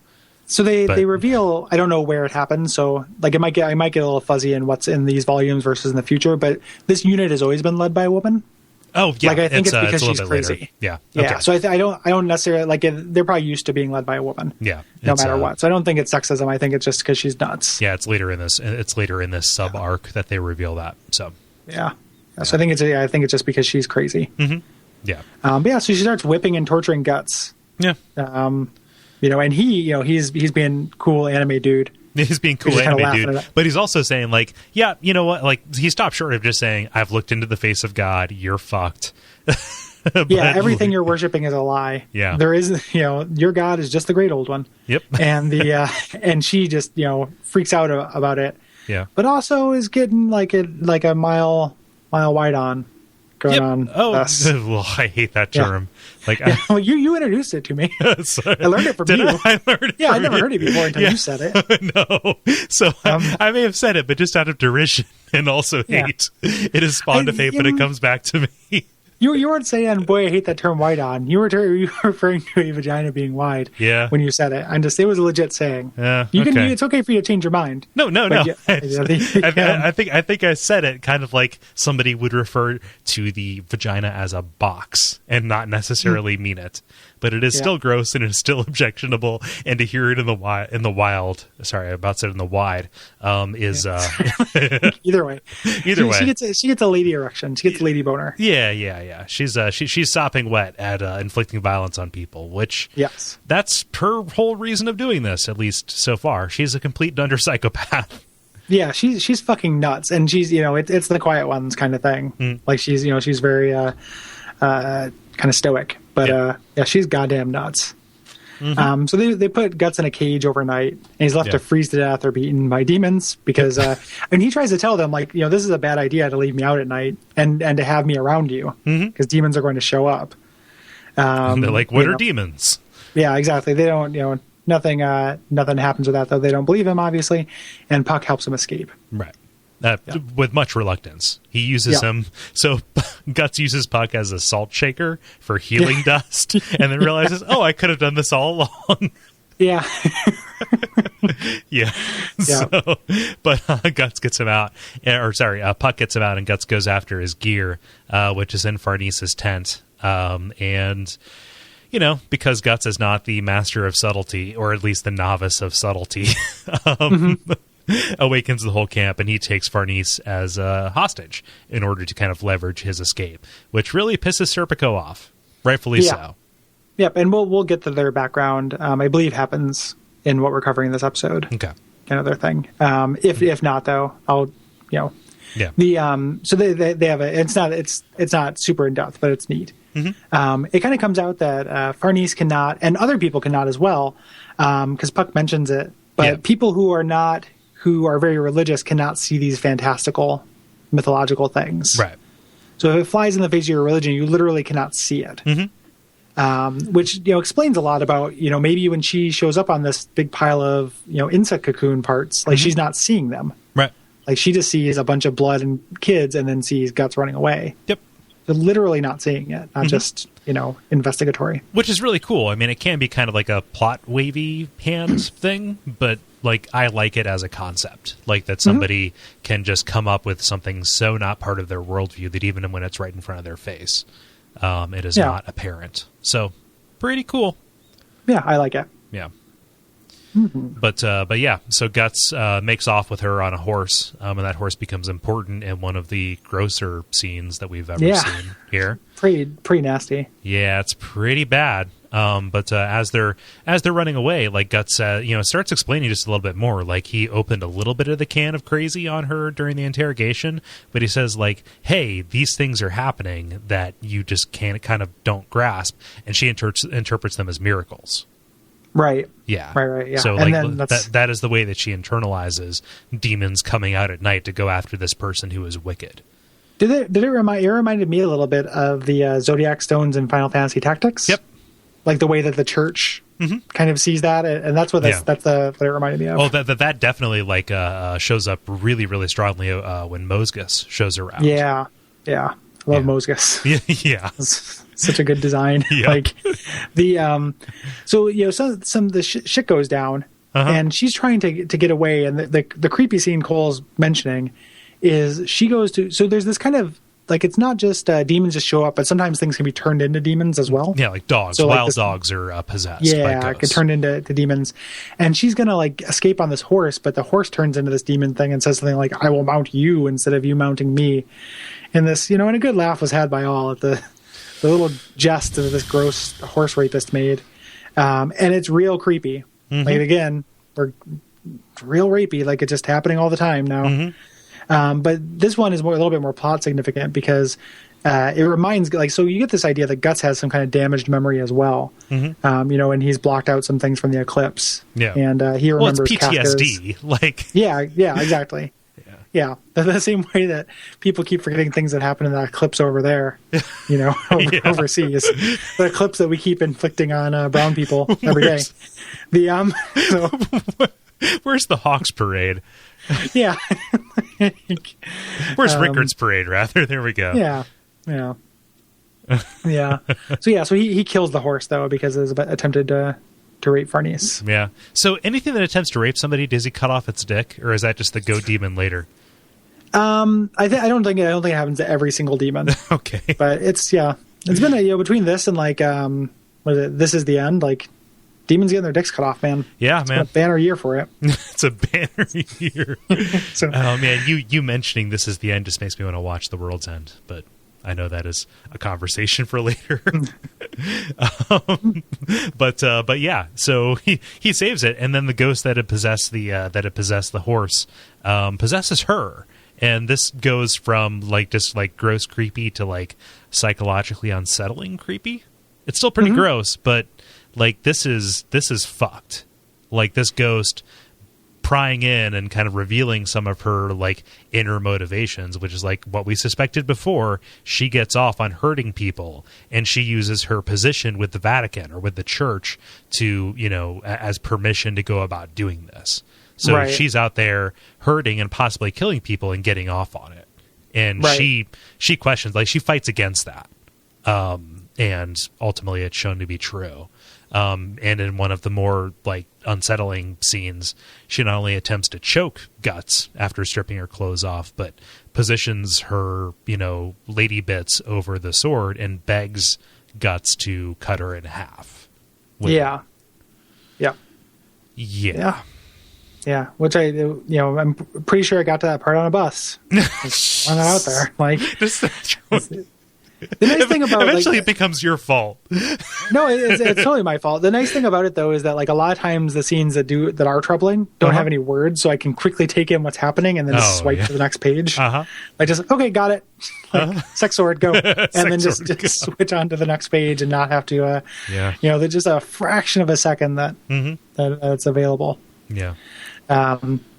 So they reveal, I don't know where it happened, so like I might get a little fuzzy in what's in these volumes versus in the future, but this unit has always been led by a woman. Oh yeah, like I think it's because it's she's crazy. Later. Yeah, yeah. So I don't necessarily like it. They're probably used to being led by a woman. Yeah, no matter what. So I don't think it's sexism. I think it's just because she's nuts. Yeah, it's later in this. It's later in this sub arc that they reveal that. So yeah. So I think it's just because she's crazy. Mm-hmm. Yeah. But yeah, so she starts whipping and torturing Guts. Yeah. And he's being cool anime dude. He's being cool anime dude, but he's also saying like, yeah, you know what? Like he stopped short of just saying, "I've looked into the face of God. You're fucked." Yeah, everything you're worshiping is a lie. Yeah, there is, your God is just the great old one. Yep. And and she just freaks out about it. Yeah, but also is getting like a mile wide on. Going on. Oh, well, I hate that term. Yeah. Like, you introduced it to me. I learned it from you. I learned it I never heard it before until you said it. No, so I may have said it, but just out of derision and also hate. It is spawned of hate, but it comes back to me. You weren't saying, boy, I hate that term wide on. You were referring to a vagina being wide when you said it. It was a legit saying. Yeah, it's okay for you to change your mind. No. I think I said it kind of like somebody would refer to the vagina as a box and not necessarily mean it. But it is still gross and it is still objectionable, and to hear it in the wild. Sorry, I about said in the wide. Is either way. She gets a lady erection. She gets a lady boner. Yeah. She's sopping wet at inflicting violence on people, which that's her whole reason of doing this. At least so far, she's a complete and utter psychopath. Yeah, she's fucking nuts, and she's it's the quiet ones kind of thing. Like she's she's very kind of stoic. But she's goddamn nuts. Mm-hmm. So they put Guts in a cage overnight, and he's left to freeze to death or be eaten by demons because and he tries to tell them like, this is a bad idea to leave me out at night and to have me around you because demons are going to show up. And they're like, what are demons? Yeah, exactly. They don't, nothing happens with that, though. They don't believe him, obviously, and Puck helps him escape. Right. With much reluctance. He uses him. So Guts uses Puck as a salt shaker for healing dust and then realizes, I could have done this all along. Yeah. Yeah. So, but Guts gets him out. Puck gets him out and Guts goes after his gear, which is in Farnese's tent. And, because Guts is not the master of subtlety, or at least the novice of subtlety, awakens the whole camp, and he takes Farnese as a hostage in order to kind of leverage his escape, which really pisses Serpico off, rightfully so. Yep, and we'll get to their background. I believe happens in what we're covering in this episode. Okay, kind of their thing. If not, though, I'll the so they have it's not super in depth, but it's neat. Mm-hmm. It kind of comes out that Farnese cannot, and other people cannot as well, because Puck mentions it. But people who are very religious cannot see these fantastical, mythological things. Right. So if it flies in the face of your religion, you literally cannot see it. Mm-hmm. Which explains a lot about maybe when she shows up on this big pile of insect cocoon parts, like she's not seeing them. Right. Like she just sees a bunch of blood and kids, and then sees Guts running away. Yep. They're literally not seeing it, not just investigatory. Which is really cool. I mean, it can be kind of like a plot wavy hand thing, but like I like it as a concept, like that somebody can just come up with something so not part of their worldview that even when it's right in front of their face, it is not apparent. So pretty cool. Yeah, I like it. Yeah. Mm-hmm. But yeah, so Guts makes off with her on a horse, and that horse becomes important in one of the grosser scenes that we've ever seen here. Pretty nasty. Yeah, it's pretty bad. But as they're running away, like Guts starts explaining just a little bit more. Like he opened a little bit of the can of crazy on her during the interrogation, but he says like, "Hey, these things are happening that you just kind of don't grasp," and she interprets them as miracles. Right. Yeah. Right. Yeah. So and like that is the way that she internalizes demons coming out at night to go after this person who is wicked. Did it reminded me a little bit of the Zodiac stones in Final Fantasy Tactics? Yep. Like the way that the church kind of sees that, and that's what what it reminded me of. Oh, that definitely shows up really, really strongly when Mosgus shows around. Yeah. I love Mosgus. Yeah. Such a good design. Yeah. Like the some of the shit goes down, and she's trying to get away. And the creepy scene Cole's mentioning is she goes to, so there's this kind of, like, it's not just demons just show up, but sometimes things can be turned into demons as well. Yeah, like dogs. So wild dogs are possessed by ghosts. Get turned into demons. And she's going to, like, escape on this horse, but the horse turns into this demon thing and says something like, I will mount you instead of you mounting me. And this, and a good laugh was had by all at the little jest that this gross horse rapist made. And it's real creepy. Mm-hmm. Like, again, we're real rapey. Like, it's just happening all the time now. Mm-hmm. But this one is a little bit more plot significant because it reminds, like, so you get this idea that Guts has some kind of damaged memory as well. Mm-hmm. And he's blocked out some things from the eclipse. Yeah. And he remembers it's PTSD. Kafka's, yeah, exactly. Yeah, the same way that people keep forgetting things that happen in that eclipse over there, overseas. The eclipse that we keep inflicting on brown people every day. Where's the Hawks Parade? Yeah. Where's Rickards Parade, rather? There we go. Yeah. So he kills the horse, though, because it was attempted to rape Farnese. Yeah. So anything that attempts to rape somebody, does he cut off its dick, or is that just the goat demon later? I don't think it happens to every single demon. Okay. But it's been between this and like This Is the End, like demons getting their dicks cut off, man. Yeah, it's man. Been a banner year for it. It's a banner year. Oh man, you mentioning This Is the End just makes me want to watch The World's End, but I know that is a conversation for later. But yeah, so he saves it, and then the ghost that had possessed the horse possesses her, and this goes from like just like gross creepy to like psychologically unsettling creepy. It's still pretty gross, but like this is fucked. Like this ghost prying in and kind of revealing some of her like inner motivations, which is like what we suspected before. She gets off on hurting people, and she uses her position with the Vatican or with the church to, as permission to go about doing this. So she's out there hurting and possibly killing people and getting off on it. And she questions, like she fights against that. And ultimately it's shown to be true. And in one of the more like unsettling scenes, she not only attempts to choke Guts after stripping her clothes off, but positions her, lady bits over the sword and begs Guts to cut her in half. Yeah. Which I'm pretty sure I got to that part on a bus. On out there, like. The nice thing about eventually it becomes your fault. No, it's totally my fault. The nice thing about it though is that like a lot of times the scenes that are troubling don't have any words, so I can quickly take in what's happening and then just swipe to the next page. Like just okay, got it. Like, sex sword, go, and then just switch on to the next page and not have to. There's just a fraction of a second that it's available. Yeah.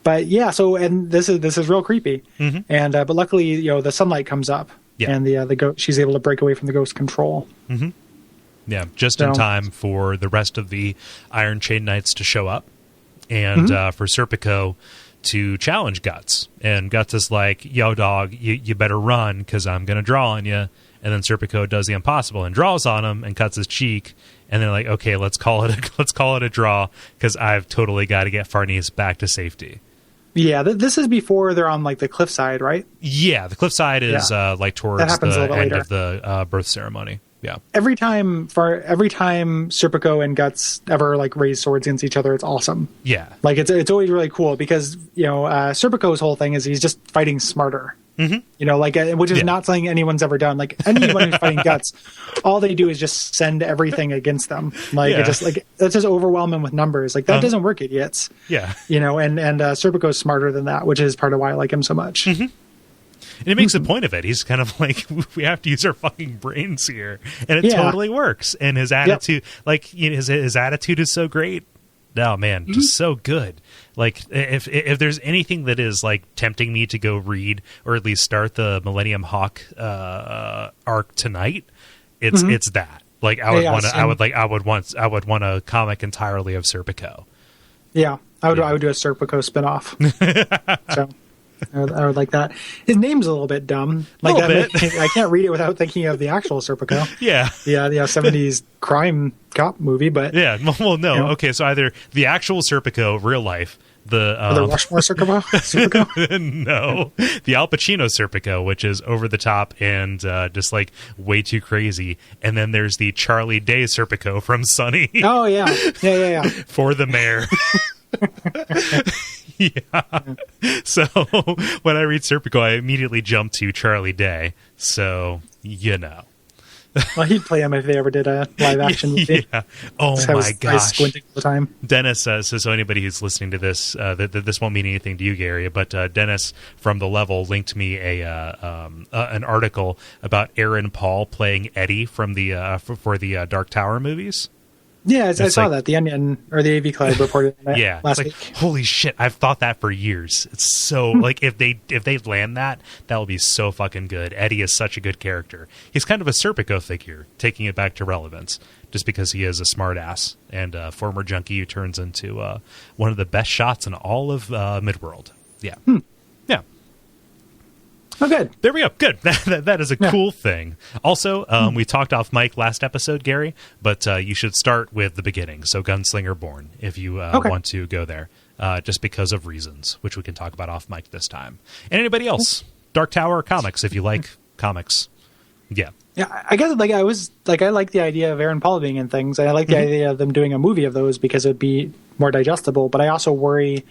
But yeah, so and this is real creepy, and but luckily the sunlight comes up. Yeah. And the ghost, she's able to break away from the ghost control. Mm-hmm. Yeah, just in time for the rest of the Iron Chain Knights to show up, and for Serpico to challenge Guts. And Guts is like, "Yo, dog, you better run because I'm going to draw on you." And then Serpico does the impossible and draws on him and cuts his cheek. And they're like, "Okay, let's call it a draw because I've totally got to get Farnese back to safety." Yeah, this is before they're on like the cliffside, right? Yeah, the cliffside is like towards the end later. Of the birth ceremony. Yeah. Every time Serpico and Guts ever like raise swords against each other, it's awesome. Yeah. Like it's always really cool because Serpico's whole thing is he's just fighting smarter. Mm-hmm. Which is not something anyone's ever done. Like anyone who's fighting Guts, all they do is just send everything against them. Like it just like that's just overwhelming with numbers. Like that doesn't work, idiots. Yeah. And Serpico's smarter than that, which is part of why I like him so much. Mm-hmm. And it makes a point of it. He's kind of like, we have to use our fucking brains here, and it totally works. And his attitude, his attitude is so great. Oh man, just so good. Like if there's anything that is like tempting me to go read or at least start the Millennium Hawk arc tonight, it's that. Like I would want a comic entirely of Serpico. Yeah, I would do a Serpico spinoff. So I would like that. His name's a little bit dumb. Like Little bit. I can't read it without thinking of the actual Serpico. Yeah. Yeah, the 70s crime cop movie, but... Yeah, well, no. You know. Okay, so either the actual Serpico, real life, the Rushmore Serpico? no, the Al Pacino Serpico, which is over the top and just like way too crazy, and then there's the Charlie Day Serpico from Sunny. Oh yeah. For the mayor. Yeah. So when I read Serpico, I immediately jump to Charlie Day. So you know. Well, he'd play him if they ever did a live action movie. Yeah. Oh my gosh. Squinting all the time. Dennis says, so anybody who's listening to this, this won't mean anything to you, Gary, but Dennis from The Level linked me an article about Aaron Paul playing Eddie from the for the Dark Tower movies. Yeah, I saw that. The Onion or the AV Club reported on that last week. Holy shit, I've thought that for years. It's so like if they land that will be so fucking good. Eddie is such a good character. He's kind of a Serpico figure, taking it back to relevance, just because he is a smartass and a former junkie who turns into one of the best shots in all of Midworld. Yeah. Yeah. Oh, good. There we go. Good. That is a cool thing. Also, we talked off mic last episode, Gary, but you should start with the beginning. So Gunslinger Born, if you want to go there, just because of reasons, which we can talk about off mic this time. And anybody else, Dark Tower comics, if you like comics. Yeah. Yeah, I guess I like the idea of Aaron Paul being in things, and I like the idea of them doing a movie of those because it'd be more digestible. But I also worry,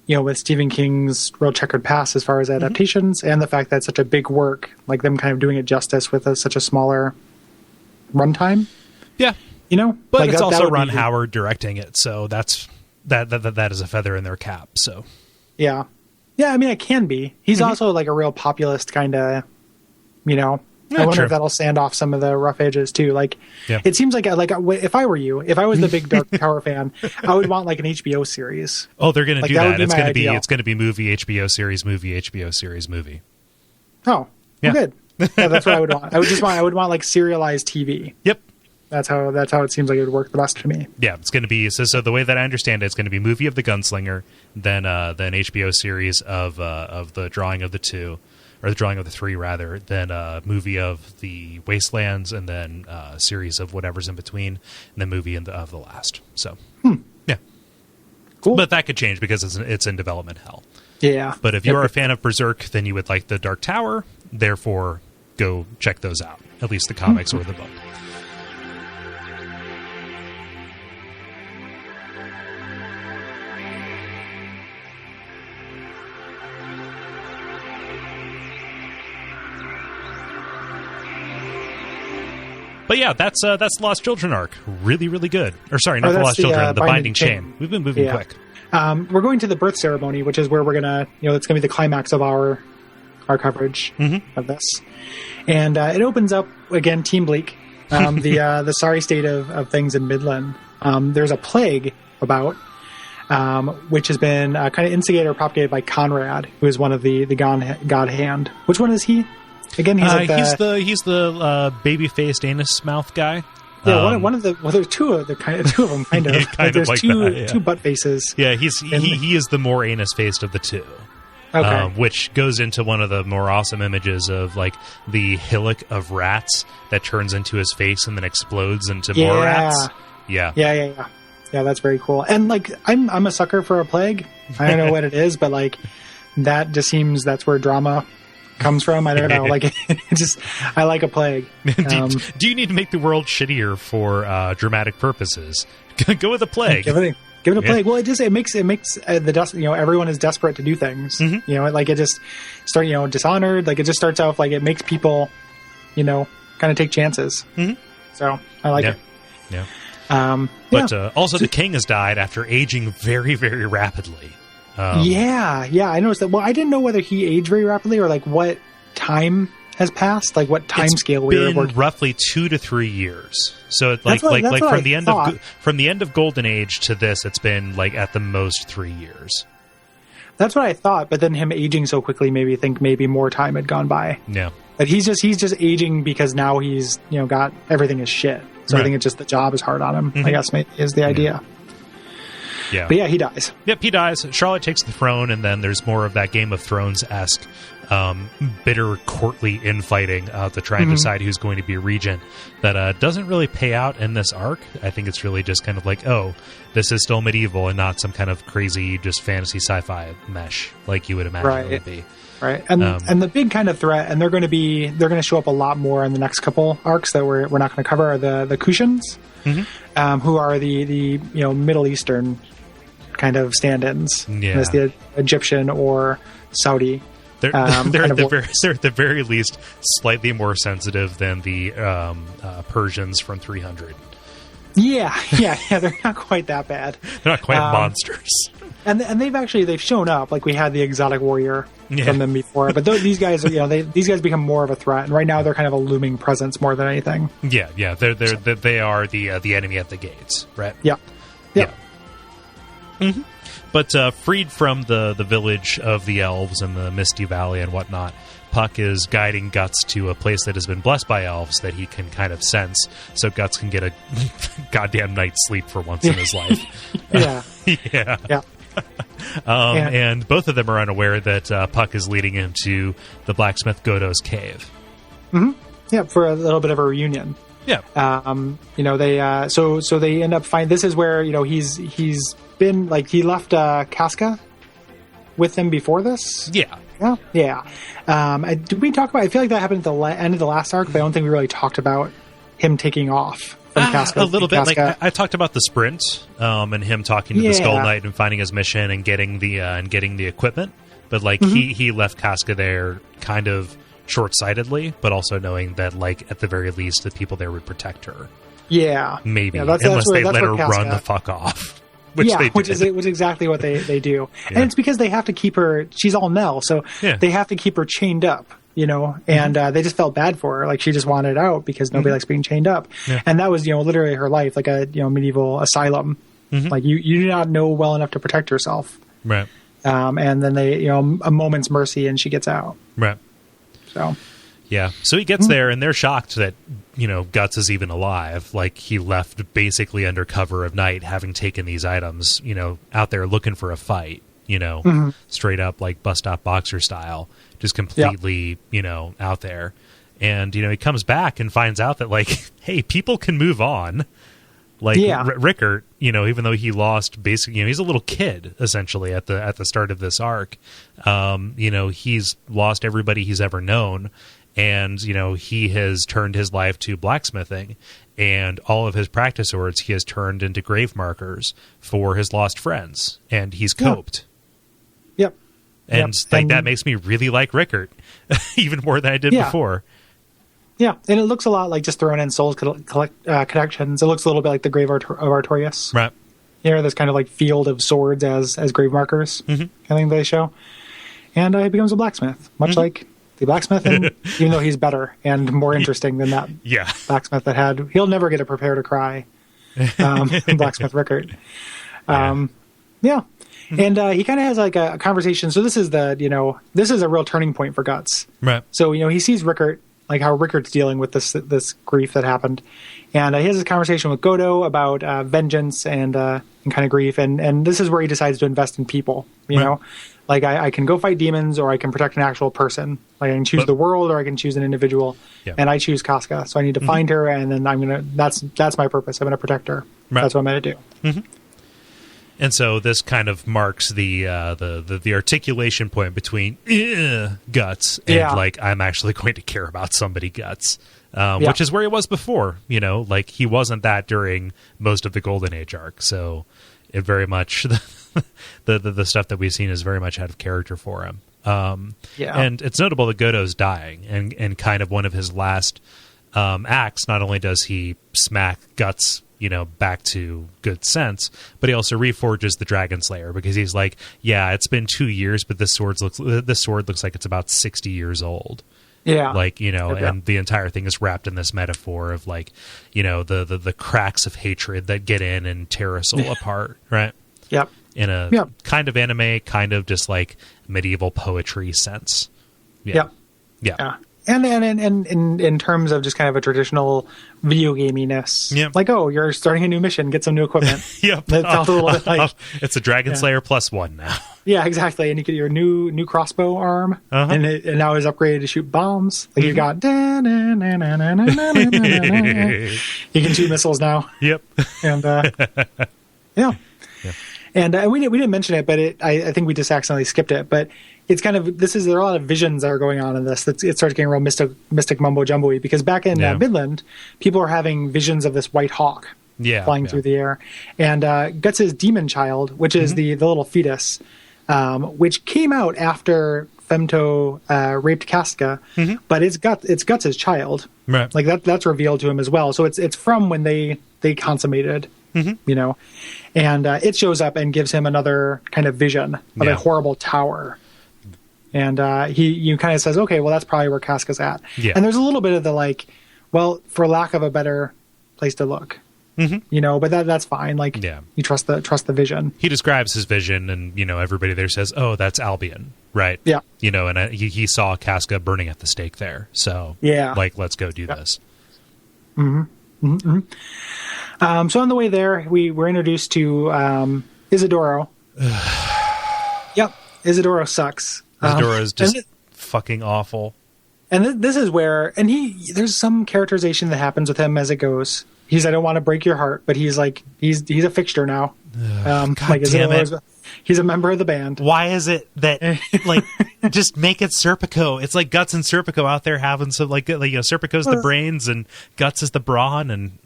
with Stephen King's real checkered past as far as adaptations and the fact that it's such a big work, like them kind of doing it justice with such a smaller runtime. Yeah. But like it's also Ron Howard directing it, so that is a feather in their cap. So yeah. I mean, it can be. He's also like a real populist kind of, I wonder if that'll sand off some of the rough edges too. Like, it seems like if I were you, if I was the big Dark Tower fan, I would want like an HBO series. Oh, they're going to do that. It's going to be movie, HBO series, movie, HBO series, movie. Oh, good. Yeah, that's what I would want. I would want like serialized TV. Yep. That's how it seems like it would work the best to me. Yeah, it's going to be so the way that I understand it, it's going to be movie of the Gunslinger, then HBO series of the Drawing of the Two. Or the Drawing of the Three, rather, then a movie of the Wastelands, and then a series of whatever's in between, and then movie of the last. So, yeah. Cool. But that could change because it's in development hell. Yeah. But if you are a fan of Berserk, then you would like the Dark Tower. Therefore, go check those out, at least the comics or the book. But yeah, that's the Lost Children arc. Really, really good. Or sorry, not the Lost Children, the Binding Chain. We've been moving quick. We're going to the birth ceremony, which is where we're gonna, it's gonna be the climax of our coverage of this. And it opens up again, Team Bleak, the sorry state of things in Midland. There's a plague about, which has been kind of instigated or propagated by Conrad, who is one of the God Hand. Which one is he? Again, he's the baby-faced anus mouth guy. Yeah, one of the there's two of them kind of. There's two butt faces. Yeah, he is the more anus-faced of the two. Okay. Which goes into one of the more awesome images of like the hillock of rats that turns into his face and then explodes into more rats. Yeah, that's very cool. And like I'm a sucker for a plague. I don't know what it is, but like that just seems that's where drama comes from. I don't know. Like I like a plague. Do you need to make the world shittier for dramatic purposes? Go with a plague. Give it a plague. Well, it makes the everyone is desperate to do things. Like it just start dishonored. Like it just starts off like it makes people kind of take chances. So I like it. Yeah. Also the king has died after aging very, very rapidly. I noticed that. Well, I didn't know whether he aged very rapidly or like what time has passed, like what time scale we were working. Roughly 2 to 3 years. So it's from the end of Golden Age to this, it's been like at the most 3 years. That's what I thought, but then him aging so quickly made me think maybe more time had gone by. Yeah, but he's just aging because now he's got everything is shit. So I think it's just the job is hard on him. I guess is the idea. Yeah. But yeah, he dies. Yep, he dies. Charlotte takes the throne, and then there's more of that Game of Thrones-esque bitter courtly infighting to try and decide who's going to be regent. That doesn't really pay out in this arc. I think it's really just kind of like, oh, this is still medieval and not some kind of crazy just fantasy sci-fi mesh like you would imagine it would be. Right, and the big kind of threat, and they're going to show up a lot more in the next couple arcs that we're not going to cover, are the Kushans, who are the Middle Eastern kind of stand-ins, as the Egyptian or Saudi. They're at the very least slightly more sensitive than the Persians from 300. Yeah, they're not quite that bad. They're not quite monsters. And they've shown up, like we had the exotic warrior from them before, but these guys these guys become more of a threat, and right now they're kind of a looming presence more than anything. Yeah, they are the enemy at the gates, right? Yeah. Mm-hmm. But freed from the village of the elves and the Misty Valley and whatnot, Puck is guiding Guts to a place that has been blessed by elves that he can kind of sense, so Guts can get a goddamn night's sleep for once in his life. Yeah. And both of them are unaware that Puck is leading him to the blacksmith Godo's cave. Mm-hmm. Yeah, for a little bit of a reunion. Yeah. They so they end up finding, this is where he's been, like, he left Casca with him before this. Yeah. Did we talk about? I feel like that happened at the end of the last arc, but I don't think we really talked about him taking off from Casca. A little bit. Like I talked about the sprint and him talking to the Skull Knight and finding his mission and getting the equipment. But like he left Casca there kind of short-sightedly, but also knowing that, like, at the very least, the people there would protect her. Yeah, maybe unless they let her run the fuck off. Which is exactly what they do. And it's because they have to keep her, she's all Nell, so they have to keep her chained up, and they just felt bad for her. Like, she just wanted out because nobody likes being chained up. And that was, literally her life, like a, medieval asylum. Like, you do not know well enough to protect yourself. Right. And then they, a moment's mercy and she gets out. Right. So. Yeah, so he gets there, and they're shocked that, Guts is even alive. Like, he left basically under cover of night, having taken these items, out there looking for a fight, straight up, like, bus stop boxer style, just completely, out there. And, he comes back and finds out that, like, hey, people can move on. Like, Rickert, even though he lost basically, he's a little kid, essentially, at the start of this arc. He's lost everybody he's ever known. And, he has turned his life to blacksmithing, and all of his practice swords he has turned into grave markers for his lost friends, and he's coped. Yep. And that makes me really like Rickert, even more than I did before. Yeah, and it looks a lot like, just throwing in Souls Connections, it looks a little bit like the Grave of Artorias. Right. This kind of like field of swords as grave markers, kind of thing they show. And he becomes a blacksmith, much like the blacksmith, and even though he's better and more interesting than that blacksmith he'll never get a Prepare to Cry blacksmith Rickert. And he kind of has like a conversation. So this is this is a real turning point for Guts. Right. So, he sees Rickert, like how Rickert's dealing with this grief that happened. And he has this conversation with Godo about vengeance and kind of grief. And this is where he decides to invest in people, you know? Like, I can go fight demons, or I can protect an actual person. Like, I can choose the world, or I can choose an individual. Yeah. And I choose Casca, so I need to find her, and then that's my purpose. I'm going to protect her. Right. That's what I'm going to do. And so this kind of marks the articulation point between Guts and like, I'm actually going to care about somebody Guts, which is where he was before. Like, he wasn't that during most of the Golden Age arc. So it very much the stuff that we've seen is very much out of character for him. And it's notable that Godo's dying, and kind of one of his last acts. Not only does he smack Guts, back to good sense, but he also reforges the Dragon Slayer, because he's like, yeah, it's been 2 years, but this sword looks like it's about 60 years old. Yeah. Like, and the entire thing is wrapped in this metaphor of, like, the cracks of hatred that get in and tear us all apart, right? Yep. In a kind of anime, kind of just like medieval poetry sense. Yeah. And in terms of just kind of a traditional video gaminess, like, oh, you're starting a new mission, get some new equipment. Yep. That felt a little bit like it's a Dragon Slayer +1 now. Yeah, exactly. And you get your new crossbow arm, and now is upgraded to shoot bombs. Like you've got you can shoot missiles now. Yep. And yeah. And we didn't mention it, but I think we just accidentally skipped it. But it's kind of there are a lot of visions that are going on in this. It starts getting real mystic mumbo jumbo-y because back in Midland, people are having visions of this white hawk flying through the air, and Guts' demon child, which is the little fetus, which came out after Femto raped Casca, but it's Guts' child. Right. Like that's revealed to him as well. So it's from when they consummated. You know, and it shows up and gives him another kind of vision of a horrible tower. And he kind of says, okay, well, that's probably where Casca's at. Yeah. And there's a little bit of the like, well, for lack of a better place to look, you know, but that's fine. Like, you trust the vision. He describes his vision, and you know, everybody there says, oh, that's Albion, right? Yeah. You know, and he saw Casca burning at the stake there, so like, let's go do this. So on the way there, we were introduced to Isidoro. Isidoro sucks. Isidoro's just fucking awful. And this is where, and there's some characterization that happens with him as it goes. I don't want to break your heart, but he's like, he's a fixture now. God damn it. He's a member of the band. Why is it that, like, just make it Serpico? It's like Guts and Serpico out there having some, like you know, Serpico's the brains and Guts is the brawn, and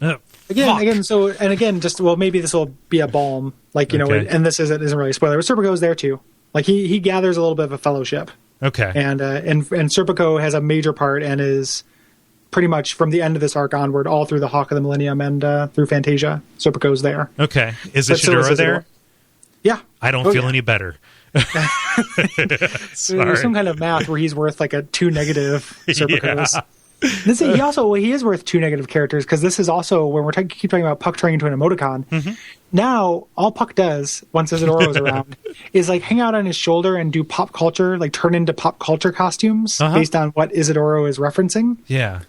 again, just, well, maybe this will be a balm, like, you know, and this isn't really a spoiler, but Serpico's there too. Like he gathers a little bit of a fellowship. Okay. And Serpico has a major part and is pretty much from the end of this arc onward, all through the Hawk of the Millennium and through Fantasia. Serpico's there. Okay. Is Ishidoro there? Yeah. I don't feel any better. There's some kind of math where he's worth like a 2 negative Serpicos. He is worth 2 negative characters, because this is also when we're keep talking about Puck turning into an emoticon. Now, all Puck does once Isidoro is around is like hang out on his shoulder and do pop culture, like turn into pop culture costumes based on what Isidoro is referencing. Yeah.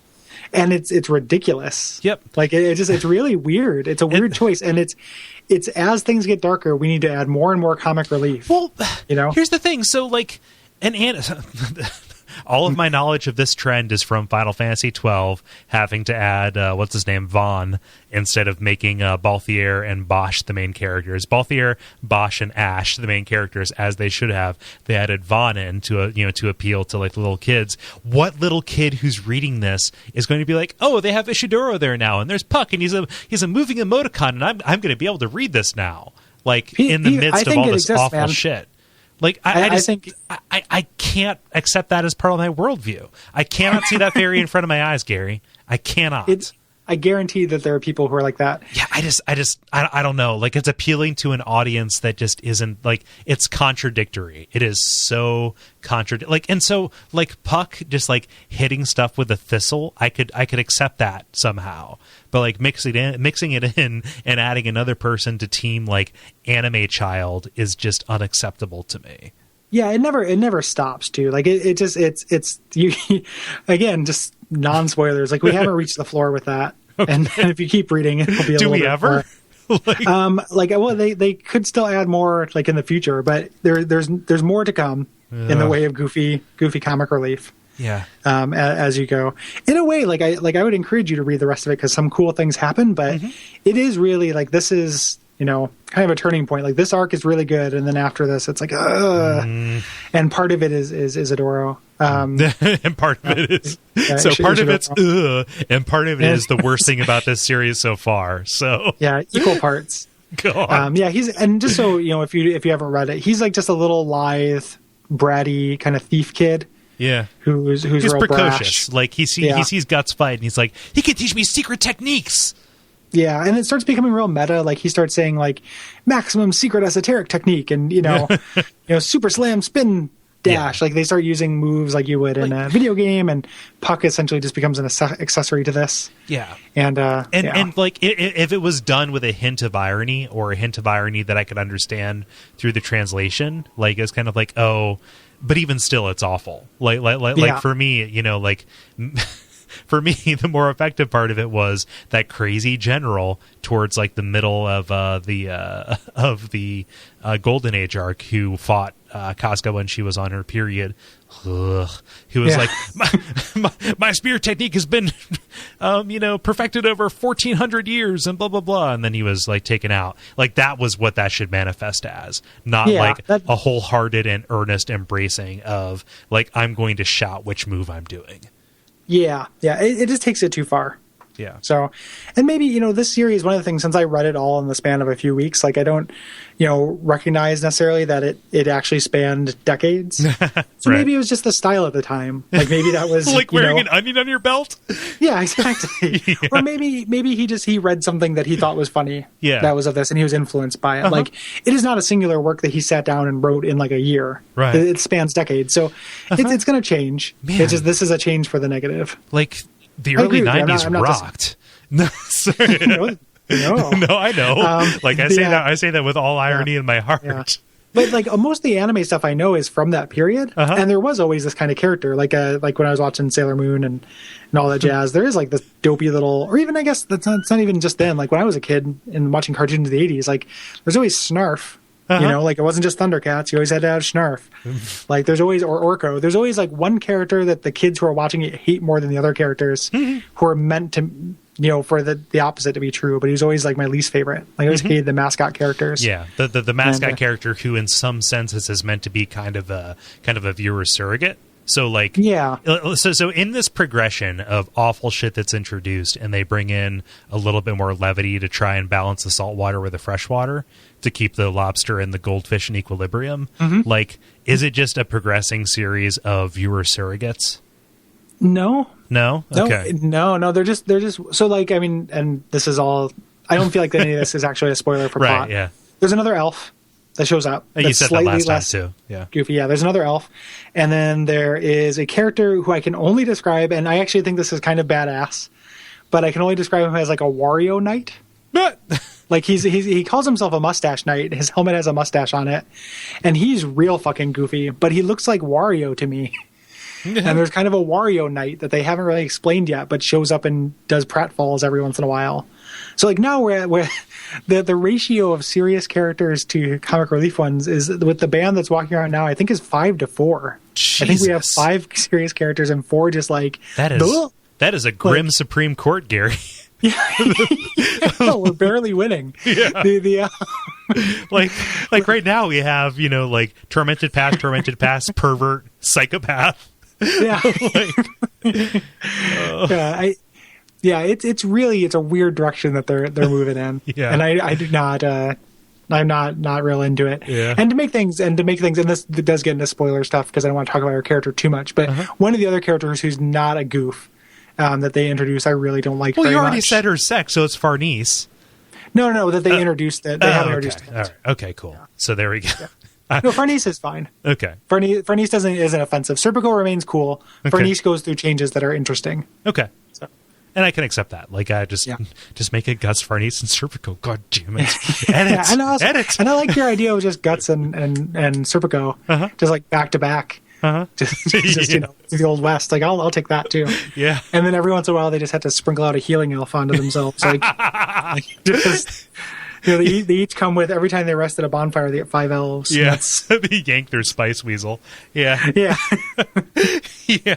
And it's ridiculous. Yep. Like it's really weird. It's a weird choice, and it's as things get darker, we need to add more and more comic relief. Well, you know, here's the thing. So like all of my knowledge of this trend is from Final Fantasy XII having to add what's his name, Vaughn, instead of making Balthier and Bosch the main characters. Balthier, Bosch, and Ash the main characters, as they should have. They added Vaughn in to appeal to like the little kids. What little kid who's reading this is going to be like, oh, they have Ishidoro there now, and there's Puck, and he's a moving emoticon, and I'm going to be able to read this now, like in the midst of all this awful shit. Like I think I can't accept that as part of my worldview. I cannot see that fairy in front of my eyes, Gary. I cannot. I guarantee that there are people who are like that. Yeah, I don't know. Like, it's appealing to an audience that just isn't, like, it's contradictory. It is so contradictory. Like, and so, like, Puck just, like, hitting stuff with a thistle, I could accept that somehow. But, like, mixing it in and adding another person to team, like, Anime Child is just unacceptable to me. Yeah, it never stops, too. Like, it's you again, just non-spoilers. Like, we haven't reached the floor with that. Okay. And if you keep reading, it'll be a little bit ever? More. They could still add more, like, in the future, but there's more to come in the way of goofy comic relief. Yeah. As you go, in a way, like I would encourage you to read the rest of it, because some cool things happen, but it is really like, this is, you know, kind of a turning point. Like, this arc is really good, and then after this, it's like, and part of it is Isidoro. And part of it is part of it's and part of it is the worst thing about this series so far. So yeah, equal parts. God. He's, and just so you know, if you haven't read it, he's like just a little lithe, bratty kind of thief kid. Yeah, who's real precocious. Brash. Like he sees Guts fight, and he's like, he can teach me secret techniques. Yeah, and it starts becoming real meta. Like, he starts saying, like, maximum secret esoteric technique, and you know, super slam spin dash. Like they start using moves like you would in a video game, and Puck essentially just becomes an accessory to this. Yeah. And like if it was done with a hint of irony, or a hint of irony that I could understand through the translation, like it's kind of like, oh, but even still it's awful. Like for me, you know, like for me, the more effective part of it was that crazy general towards like the middle of the Golden Age arc who fought Casca when she was on her period. Ugh. He was like, my spear technique has been, perfected over 1,400 years and blah, blah, blah. And then he was like taken out. Like that was what that should manifest as, not a wholehearted and earnest embracing of like, I'm going to shout which move I'm doing. Yeah. It just takes it too far. Yeah. So, and maybe, this series, one of the things, since I read it all in the span of a few weeks, like I don't, recognize necessarily that it actually spanned decades. So right. Maybe it was just the style at the time. Like maybe that was like wearing an onion on your belt. Yeah, exactly. Yeah. Or maybe he read something that he thought was funny. Yeah. That was of this, and he was influenced by it. Like it is not a singular work that he sat down and wrote in like a year. Right. It spans decades. So it's going to change. Man. It's just, this is a change for the negative. Like the early 90s I'm not rocked. No, sorry. No, I know. I say that with all irony in my heart. Yeah. But like most of the anime stuff I know is from that period, and there was always this kind of character, like when I was watching Sailor Moon and all that jazz. There is like this dopey little, or even I guess it's not even just then. Like when I was a kid and watching cartoons in the 80s, like there's always Snarf. Like it wasn't just Thundercats. You always had to have Snarf. Like there's always, or Orko. There's always like one character that the kids who are watching it hate more than the other characters who are meant to, for the opposite to be true. But he was always like my least favorite. Like I always hated the mascot characters. Yeah, the mascot character who, in some senses, is meant to be kind of a viewer surrogate. So like, so in this progression of awful shit that's introduced, and they bring in a little bit more levity to try and balance the salt water with the fresh water to keep the lobster and the goldfish in equilibrium. Like, is it just a progressing series of viewer surrogates? No. Okay. No. They're just so like, I mean, and this is all. I don't feel like any of this is actually a spoiler for plot. Right. Yeah. There's another elf that shows up. You said that last time too. Yeah. Goofy. Yeah. There's another elf, and then there is a character who I can only describe, and I actually think this is kind of badass, but I can only describe him as like a Wario Knight. Like he calls himself a mustache knight. His helmet has a mustache on it, and he's real fucking goofy. But he looks like Wario to me. And there's kind of a Wario Knight that they haven't really explained yet, but shows up and does pratfalls every once in a while. So like now we're the ratio of serious characters to comic relief ones is with the band that's walking around now. I think is 5 to 4. Jesus. I think we have 5 serious characters and 4 just like that is a grim Supreme Court, Gary. Yeah, we're barely winning. Yeah. Like right now we have like tormented past, pervert, psychopath. Yeah, it's a weird direction that they're moving in. Yeah, and I do not. I'm not real into it. Yeah. And to make things, and this does get into spoiler stuff because I don't want to talk about our character too much. But one of the other characters who's not a goof. That they introduce, I really don't like. Well, you already much. said her sex, so it's Farnese. No, that they introduced it. They haven't introduced it. All right. Okay, cool. Yeah. So there we go. Yeah. No, Farnese is fine. Okay. Farnese isn't offensive. Serpico remains cool. Okay. Farnese goes through changes that are interesting. Okay. So. And I can accept that. Like, I just make it Guts, Farnese, and Serpico. God damn it. Edit. Edit. And I like your idea of just Guts and Serpico, just like back to back. Just the old West. Like I'll take that too. Yeah. And then every once in a while they just have to sprinkle out a healing elf onto themselves. Like they each come with, every time they rest at a bonfire they get 5 elves. Yeah. They yank their spice weasel. Yeah. Yeah. Yeah.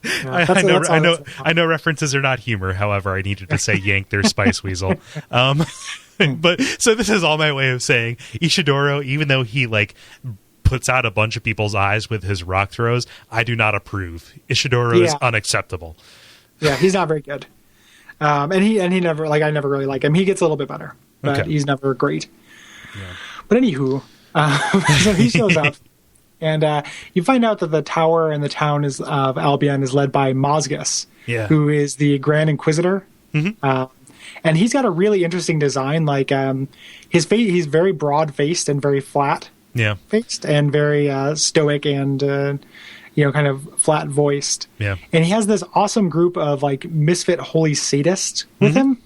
I know references are not humor. However, I needed to say yank their spice weasel. But so this is all my way of saying Ishidoro, even though he like puts out a bunch of people's eyes with his rock throws, I do not approve. Ishidoro is unacceptable. Yeah, he's not very good. And he never, like, I never really like him. He gets a little bit better, but he's never great. Yeah. But anywho, so he shows up, and you find out that the tower and the town of Albion is led by Mozgus, who is the Grand Inquisitor. And he's got a really interesting design. Like his face, he's very broad faced and very flat. faced and very stoic and kind of flat voiced. Yeah. And he has this awesome group of like misfit holy sadists with him.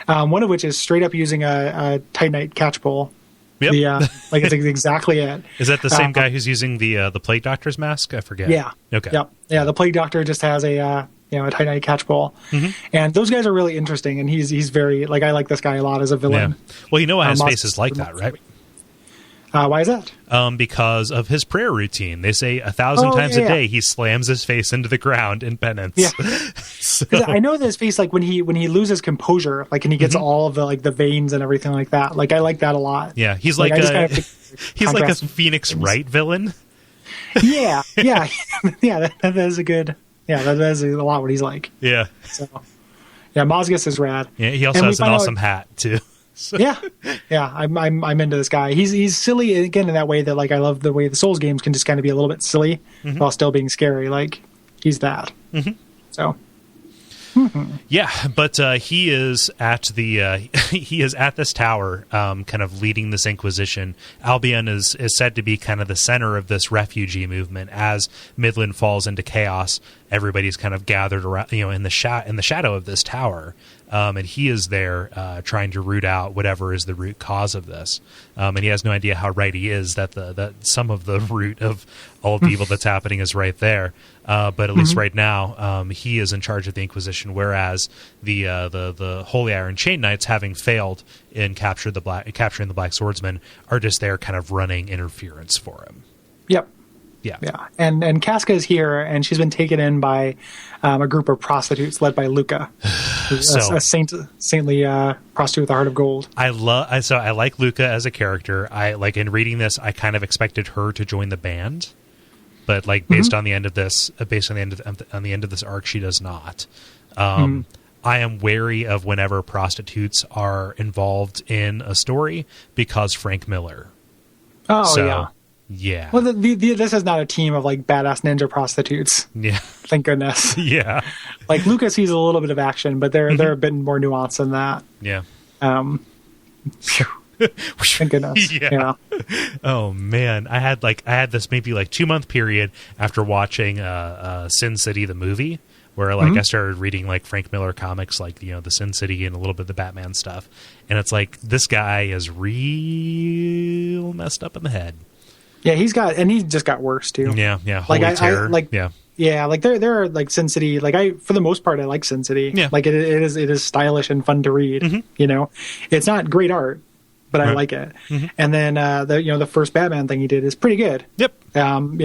One of which is straight up using a Titanite catch pole. Yep. Like it's exactly it. Is that the same guy who's using the plague doctor's mask? I forget. Yeah. Okay. Yep. Yeah. The plague doctor just has a Titanite catch pole, and those guys are really interesting. And he's very like, I like this guy a lot as a villain. Yeah. Well, you know why his face is like that, right? Why is that? Because of his prayer routine. They say 1,000 times a day he slams his face into the ground in penance. Yeah. So, I know that his face, like when he loses composure, like, and he gets all of the like the veins and everything like that. Like I like that a lot. yeah, he's like he's like a Phoenix things. Wright villain. Yeah. That is a good. Yeah, that is a lot what he's like. Yeah. So, yeah, Mozgus is rad. Yeah, he also has an awesome hat too. So. Yeah, I'm into this guy. He's silly again in that way that like I love the way the Souls games can just kind of be a little bit silly while still being scary. Like he's that. So. Yeah, but he is at this tower, kind of leading this Inquisition. Albion is said to be kind of the center of this refugee movement. As Midland falls into chaos, everybody's kind of gathered around, in the shadow of this tower, and he is there trying to root out whatever is the root cause of this. And he has no idea how right he is that some of the root of all the evil that's happening is right there. But at least right now, he is in charge of the Inquisition, whereas the Holy Iron Chain Knights, having failed in capturing the Black Swordsman, are just there kind of running interference for him. Yep. Yeah. And Casca is here, and she's been taken in by a group of prostitutes led by Luca, who's a saintly prostitute with a heart of gold. I like Luca as a character. I like in reading this, I kind of expected her to join the band. But like based on the end of this, based on the end of this arc, she does not. I am wary of whenever prostitutes are involved in a story because Frank Miller. Oh yeah. Well, this is not a team of like badass ninja prostitutes. Yeah, thank goodness. Yeah, like Luca sees a little bit of action, but they're a bit more nuanced than that. Yeah. Thank goodness. Yeah. Oh man, I had this maybe like 2-month period after watching Sin City the movie, where like I started reading like Frank Miller comics, like the Sin City and a little bit of the Batman stuff, and it's like this guy is real messed up in the head. Yeah, he just got worse too. Yeah. Like Holy terror. Yeah, like there are like Sin City. Like for the most part, I like Sin City. Yeah. Like it is stylish and fun to read. It's not great art, but I like it. And then the first Batman thing he did is pretty good. Yep. And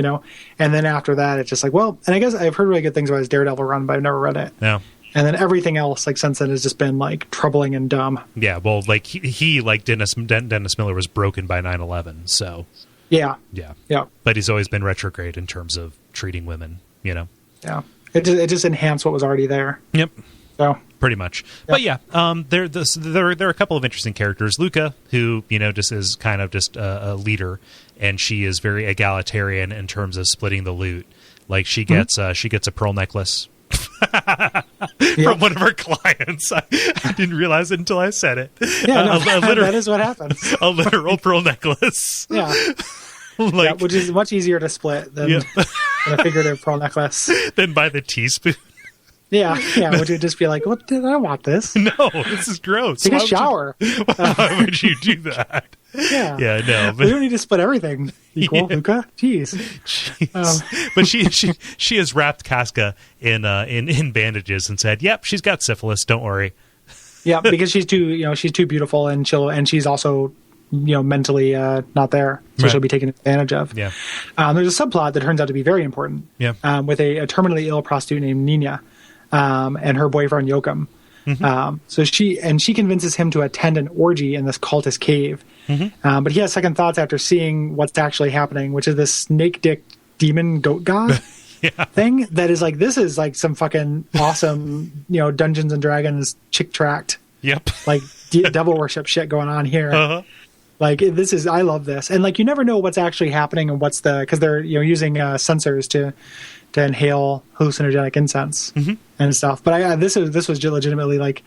then after that, it's just like, well, and I guess I've heard really good things about his Daredevil run, but I've never read it. Yeah. And then everything else, like since then, has just been like troubling and dumb. Yeah. Well, like he like Dennis Miller was broken by 9/11, so. Yeah. But he's always been retrograde in terms of treating women. Yeah. It just enhanced what was already there. Yep. So pretty much. Yep. But yeah, there are a couple of interesting characters. Luca, who just is kind of just a leader, and she is very egalitarian in terms of splitting the loot. Like she gets a pearl necklace. From one of our clients. I didn't realize it until I said it. Yeah, that is what happens. A literal pearl necklace. Yeah. Which is much easier to split than a figurative pearl necklace. Than by the teaspoon. Yeah, which would just be like, what did I want this? No, this is gross. Take a shower. Why would you do that? Yeah. Yeah, no. But we don't need to split everything equal, Luca. Jeez. But she has wrapped Casca in bandages and said, "Yep, she's got syphilis. Don't worry." Yeah, because she's too beautiful and she's also mentally not there, so she'll be taken advantage of. Yeah. There's a subplot that turns out to be very important. Yeah. With a terminally ill prostitute named Nina, and her boyfriend Yoakum. So she convinces him to attend an orgy in this cultist cave. But he has second thoughts after seeing what's actually happening, which is this snake dick demon goat god thing that is like, this is like some fucking awesome, Dungeons and Dragons chick tract. Yep. Like devil worship shit going on here. Like I love this. And like, you never know what's actually happening and because they're, using sensors to inhale hallucinogenic incense and stuff. But this was legitimately like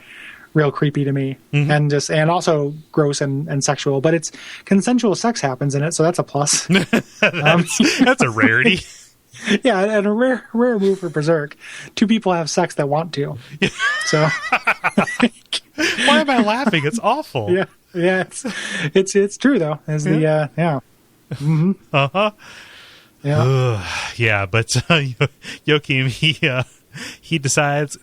real creepy to me, and also gross and sexual. But it's consensual sex happens in it, so that's a plus. That's a rarity. Yeah, and a rare move for Berserk. Two people have sex that want to. So why am I laughing? It's awful. Yeah, it's true though. As the yeah. Mm-hmm. Yeah. Yeah, but Joachim he decides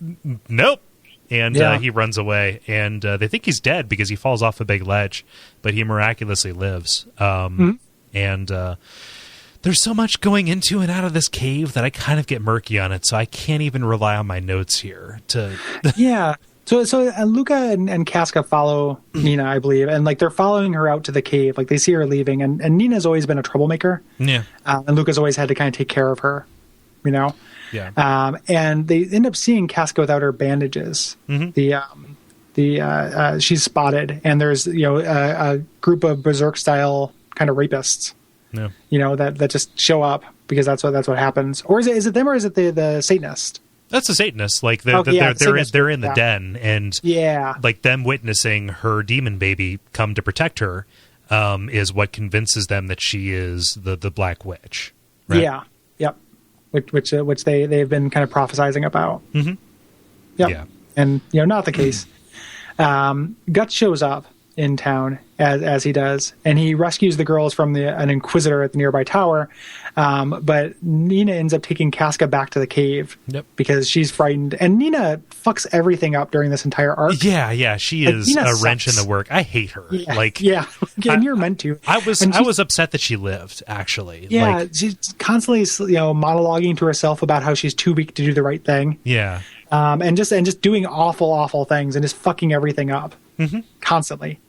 nope, and he runs away, and they think he's dead because he falls off a big ledge, but he miraculously lives. And there's so much going into and out of this cave that I kind of get murky on it, so I can't even rely on my notes here to. Yeah. So Luca and Casca follow Nina, I believe, and like they're following her out to the cave. Like they see her leaving, and Nina's always been a troublemaker. Yeah. And Luca's always had to kind of take care of her, you know. Yeah. And they end up seeing Casca without her bandages. She's spotted, and there's a group of Berserk style kind of rapists. Yeah. You know that just show up because that's what happens. Or is it them, or is it the Satanist? That's a Satanist. Like they're in the den, and like them witnessing her demon baby come to protect her is what convinces them that she is the Black Witch. Right? Yeah. Yep. Which they've been kind of prophesizing about. Mm-hmm. Yep. Yeah. And not the case. Guts shows up in town as he does, and he rescues the girls from an inquisitor at the nearby tower. But Nina ends up taking Casca back to the cave because she's frightened, and Nina fucks everything up during this entire arc. Yeah, she is Nina sucks. Wrench in the work. I hate her. And you're meant to. I was upset that she lived. Actually, she's constantly monologuing to herself about how she's too weak to do the right thing. Yeah, and just doing awful things and just fucking everything up constantly,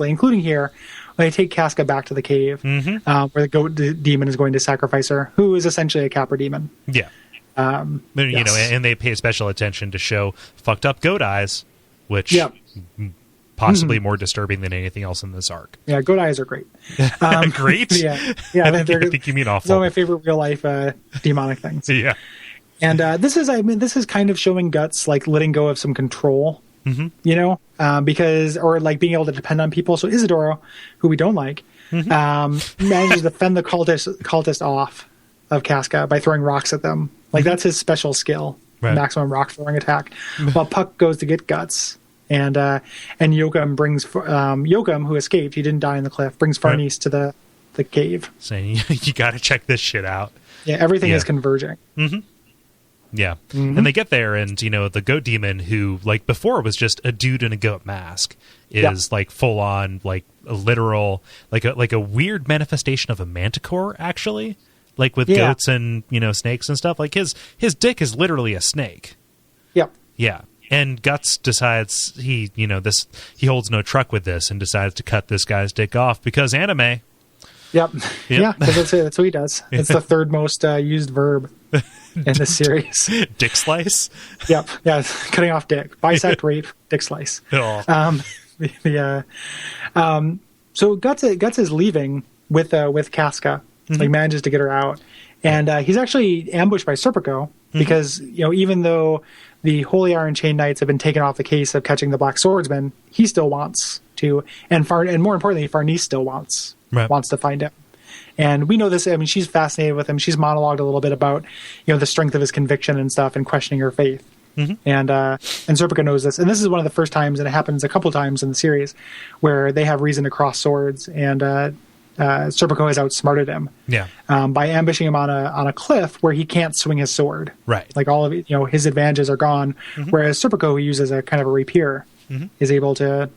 including here. They take Casca back to the cave where the goat demon is going to sacrifice her, who is essentially a Capra demon. Yeah. And they pay special attention to show fucked up goat eyes, which possibly more disturbing than anything else in this arc. Yeah, goat eyes are great. Great? Yeah. I think you mean awful. One of my favorite real life demonic things. Yeah. And this is kind of showing Guts like letting go of some control. Because being able to depend on people. So Isidoro, who we don't like, manages to fend the cultist off of Casca by throwing rocks at them. Like that's his special skill, maximum rock throwing attack. While Puck goes to get Guts, and Joachim brings Joachim, who escaped, he didn't die in the cliff, brings Farnese to the cave. Saying you got to check this shit out. Yeah, everything is converging. Yeah. And they get there, and the goat demon, who like before was just a dude in a goat mask, is like full on like a literal like a weird manifestation of a manticore, actually, like with goats and snakes and stuff. Like his dick is literally a snake. Yeah. And Guts decides he holds no truck with this and decides to cut this guy's dick off because anime. Yep. Yeah, because that's what he does. It's the third most used verb in this series. Dick slice? Yep. Yeah, cutting off dick. Bisect, rape, dick slice. Oh. So Guts is leaving with Casca. Like manages to get her out. And he's actually ambushed by Serpico because, even though the Holy Iron Chain Knights have been taken off the case of catching the Black Swordsman, he still wants to. And more importantly, Farnese still wants to find him. And we know this. I mean, she's fascinated with him. She's monologued a little bit about, the strength of his conviction and stuff and questioning her faith. And Serpico knows this. And this is one of the first times, and it happens a couple times in the series, where they have reason to cross swords. And Serpico has outsmarted him by ambushing him on a cliff where he can't swing his sword. Right. Like all of his advantages are gone. Whereas Serpico, who uses a kind of a rapier, is able to,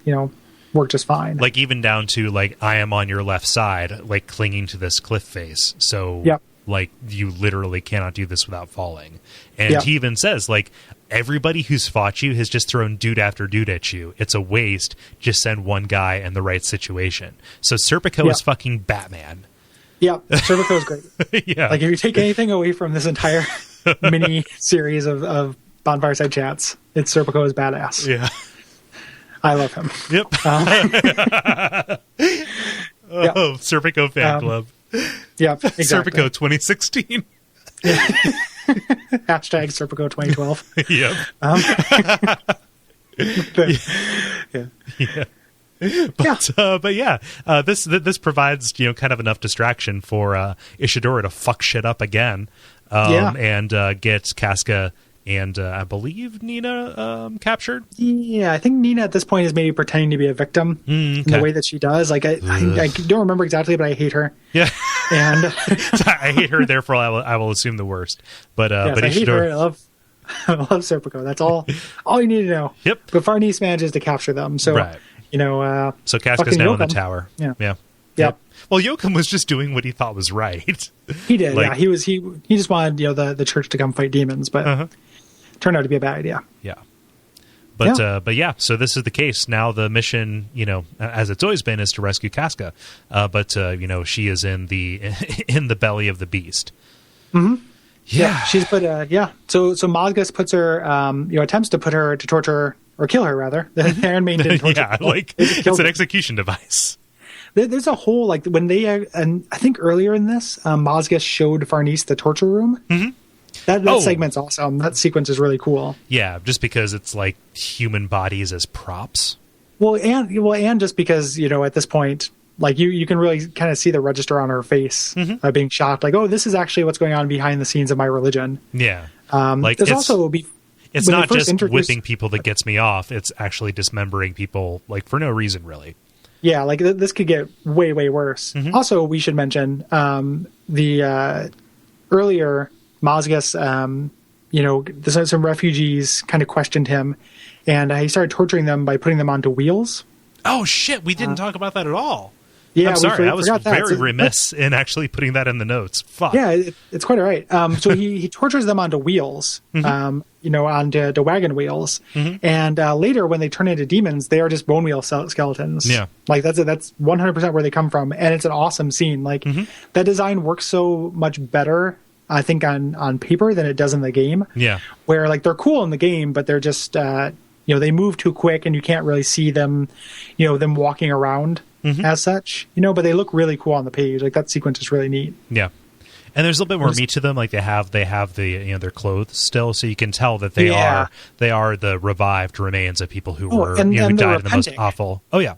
work just fine. Like even down to like, I am on your left side, like clinging to this cliff face. So like you literally cannot do this without falling. And he even says like, everybody who's fought you has just thrown dude after dude at you. It's a waste. Just send one guy in the right situation. So Serpico is fucking Batman. Yeah, Serpico is great. Like if you take anything away from this entire mini series of Bonfireside Chats, it's Serpico is badass. Yeah. I love him. Yep. Serpico fan club. Yeah, exactly. Serpico 2016. Hashtag Serpico 2012. Yep. Yeah. Yeah. But yeah, this provides kind of enough distraction for Ishidori to fuck shit up again, and get Casca and I believe Nina captured. Yeah, I think Nina at this point is maybe pretending to be a victim in the way that she does. Like I don't remember exactly, but I hate her. Yeah, and I hate her. Therefore, I will assume the worst. But I hate her. I love Serpico. That's all you need to know. Yep. But Farnese manages to capture them. So right. So Casca's now in the Joachim. tower. Yeah. Yep. Well, Joachim was just doing what he thought was right. He did. He just wanted the church to come fight demons, but turned out to be a bad idea. Yeah. But yeah, so this is the case. Now the mission, as it's always been, is to rescue Casca. But she is in the belly of the beast. Mm-hmm. Yeah. She's put So Mozgus puts her attempts to put her to torture or kill her rather. The Iron Maiden didn't torture her. It's an execution device. There's a whole when they and I think earlier in this, Mozgus showed Farnese the torture room. Mm-hmm. That segment's awesome. That sequence is really cool. Yeah, just because it's like human bodies as props. Well, and just because at this point, you can really kind of see the register on her face being shocked. Like, oh, this is actually what's going on behind the scenes of my religion. Yeah, there's also it's not just whipping people that gets me off. It's actually dismembering people for no reason, really. Yeah, this could get way, way worse. Mm-hmm. Also, we should mention the earlier Mozgus, some refugees kind of questioned him, and he started torturing them by putting them onto wheels. Oh, shit. We didn't talk about that at all. Yeah, I'm sorry. I was very remiss in actually putting that in the notes. Fuck. Yeah, it's quite all right. So he tortures them onto wheels, onto wagon wheels. Mm-hmm. And later, when they turn into demons, they are just bone wheel skeletons. Yeah. That's 100% where they come from. And it's an awesome scene. That design works so much better, I think, on paper than it does in the game. Yeah. Where, they're cool in the game, but they're just, they move too quick and you can't really see them, them walking around. Mm-hmm. As such, but they look really cool on the page. That sequence is really neat. Yeah, and there's a little bit more meat to them. They have the their clothes still, so you can tell that they are the revived remains of people who who died in the most awful. Oh yeah,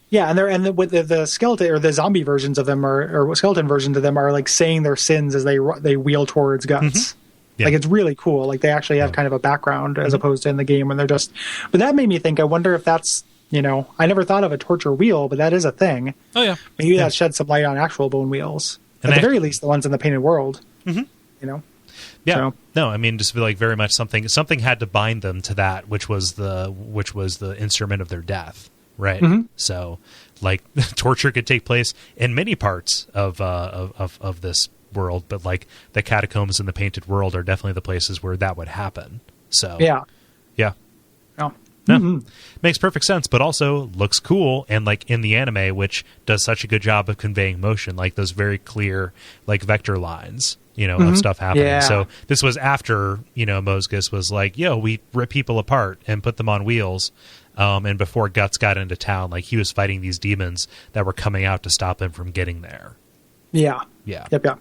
yeah, and with the skeleton or the zombie versions of them or skeleton versions of them are saying their sins as they wheel towards Guts. Mm-hmm. Yeah. It's really cool. They actually have kind of a background as opposed to in the game when they're just. But that made me think. I wonder if that's. I never thought of a torture wheel, but that is a thing. Oh, yeah. Maybe that sheds some light on actual bone wheels. At the very least, the ones in the painted world. Mm-hmm. Yeah. So. No, I mean, just very much something had to bind them to that, which was the instrument of their death, right? Mm-hmm. So, torture could take place in many parts of this world, but the catacombs in the painted world are definitely the places where that would happen. So, yeah. Oh. No, makes perfect sense, but also looks cool. And in the anime, which does such a good job of conveying motion, those very clear, vector lines, of stuff happening. Yeah. So this was after, Mozgus was we rip people apart and put them on wheels. And before Guts got into town, he was fighting these demons that were coming out to stop him from getting there. Yeah. Yeah. Yep. Yeah.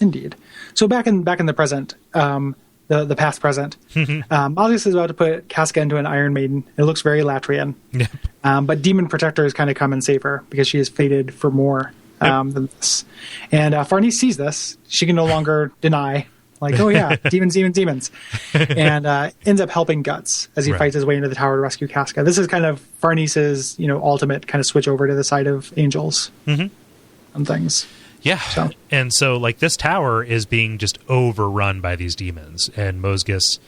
Indeed. So back in the present, the past present. Mozgus is about to put Casca into an Iron Maiden. It looks very Latrian. Yep. But Demon Protectors kind of come and save her because she is fated for more than this. And Farnese sees this. She can no longer deny, oh yeah, demons. And ends up helping Guts as he fights his way into the tower to rescue Casca. This is kind of Farnese's, ultimate kind of switch over to the side of angels and things. Yeah, and so this tower is being just overrun by these demons, and Mozgus,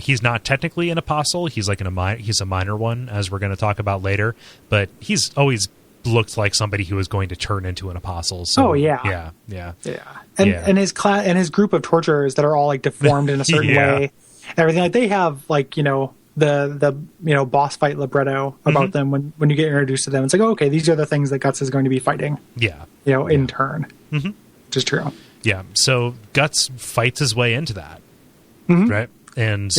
he's not technically an apostle. He's he's a minor one, as we're going to talk about later. But he's always looked like somebody who was going to turn into an apostle. So, yeah. And his his group of torturers that are all deformed in a certain way, everything they have the boss fight libretto about them when you get introduced to them. It's okay, these are the things that Guts is going to be fighting. Yeah. In turn. Mm-hmm. Which is true. Yeah. So Guts fights his way into that. Mm-hmm. Right? And,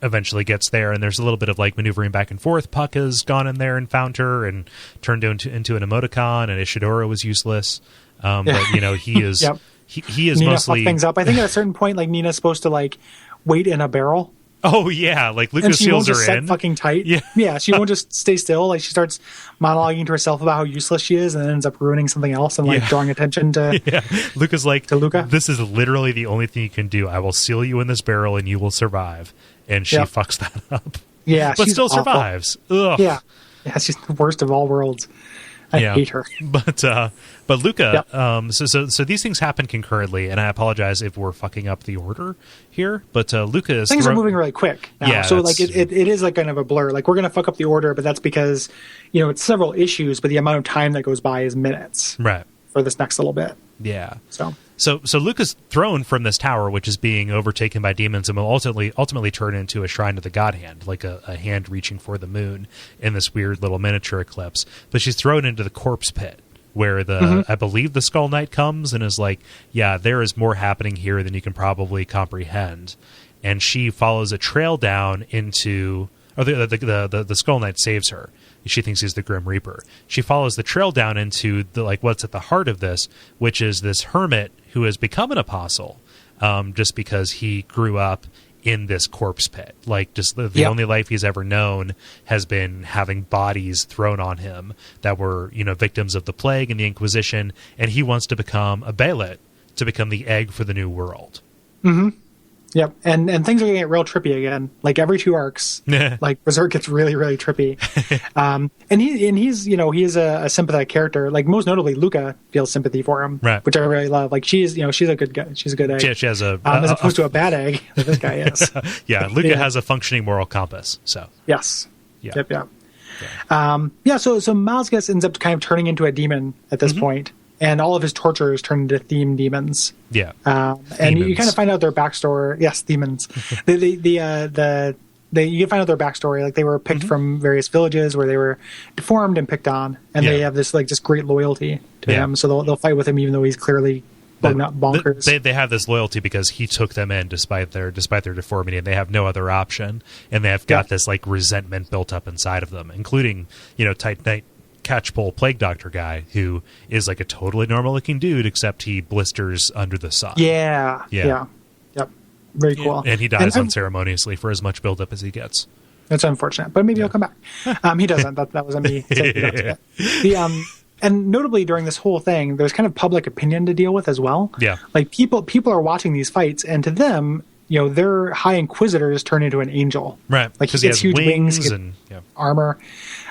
eventually gets there, and there's a little bit of maneuvering back and forth. Puck has gone in there and found her and turned into an emoticon, and Ishidori was useless. But, he is... he is Nina mostly... things up. I think at a certain point, Nina's supposed to, wait in a barrel Oh yeah, like Luca and she won't seals just her set in. fucking tight. Yeah. She won't just stay still. Like she starts monologuing to herself about how useless she is, and then ends up ruining something else and like drawing attention to. Yeah, Luca's like, to Luca. This is literally the only thing you can do. I will seal you in this barrel, and you will survive. And she fucks that up. Yeah, but she's still awful. survives. Ugh. Yeah, she's the worst of all worlds. I hate her. But Luca, so these things happen concurrently, and I apologize if we're fucking up the order here. But Luca is things are moving really quick now. Yeah, so like it is like kind of a blur. Like we're gonna fuck up the order, but that's because it's several issues, but the amount of time that goes by is minutes. Right. For this next little bit. Yeah. So Luca's thrown from this tower, which is being overtaken by demons, and will ultimately turn into a shrine to the god hand, like a hand reaching for the moon in this weird little miniature eclipse. But she's thrown into the corpse pit, where I believe the Skull Knight comes and is like, yeah, there is more happening here than you can probably comprehend. And she follows a trail down into, or the Skull Knight saves her. She thinks he's the Grim Reaper. She follows the trail down into what's at the heart of this, which is this hermit who has become an apostle, just because he grew up in this corpse pit. Like, just the only life he's ever known has been having bodies thrown on him that were, victims of the plague and the Inquisition, and he wants to become a Bailet, to become the egg for the new world. Mm-hmm. Yep, and things are going to get real trippy again. Like every 2 arcs, like Berserk gets really, really trippy. And he's he is a sympathetic character. Like most notably, Luca feels sympathy for him, right? Which I really love. Like she's a good guy. She's a good egg. She has a as opposed to a bad egg that this guy is. Yeah, Luca has a functioning moral compass. So yes, yeah. Yep. So Malgus ends up kind of turning into a demon at this point. And all of his torturers turn into theme demons. Yeah. And you kind of find out their backstory. Yes, demons. You can find out their backstory. Like they were picked from various villages where they were deformed and picked on, and they have this just great loyalty to him. So they'll fight with him even though he's clearly bonkers. They have this loyalty because he took them in despite their deformity, and they have no other option. And they have got this resentment built up inside of them, including Tight Knight Catchpole Plague Doctor guy, who is like a totally normal looking dude, except he blisters under the sun. Yeah. Yep. Very cool. And he dies unceremoniously for as much buildup as he gets. That's unfortunate, but maybe he'll come back. He doesn't. That wasn't me saying and notably during this whole thing, there's kind of public opinion to deal with as well. Yeah. Like people are watching these fights, and to them, their High Inquisitors turn into an angel. Right. Like he gets huge wings and armor.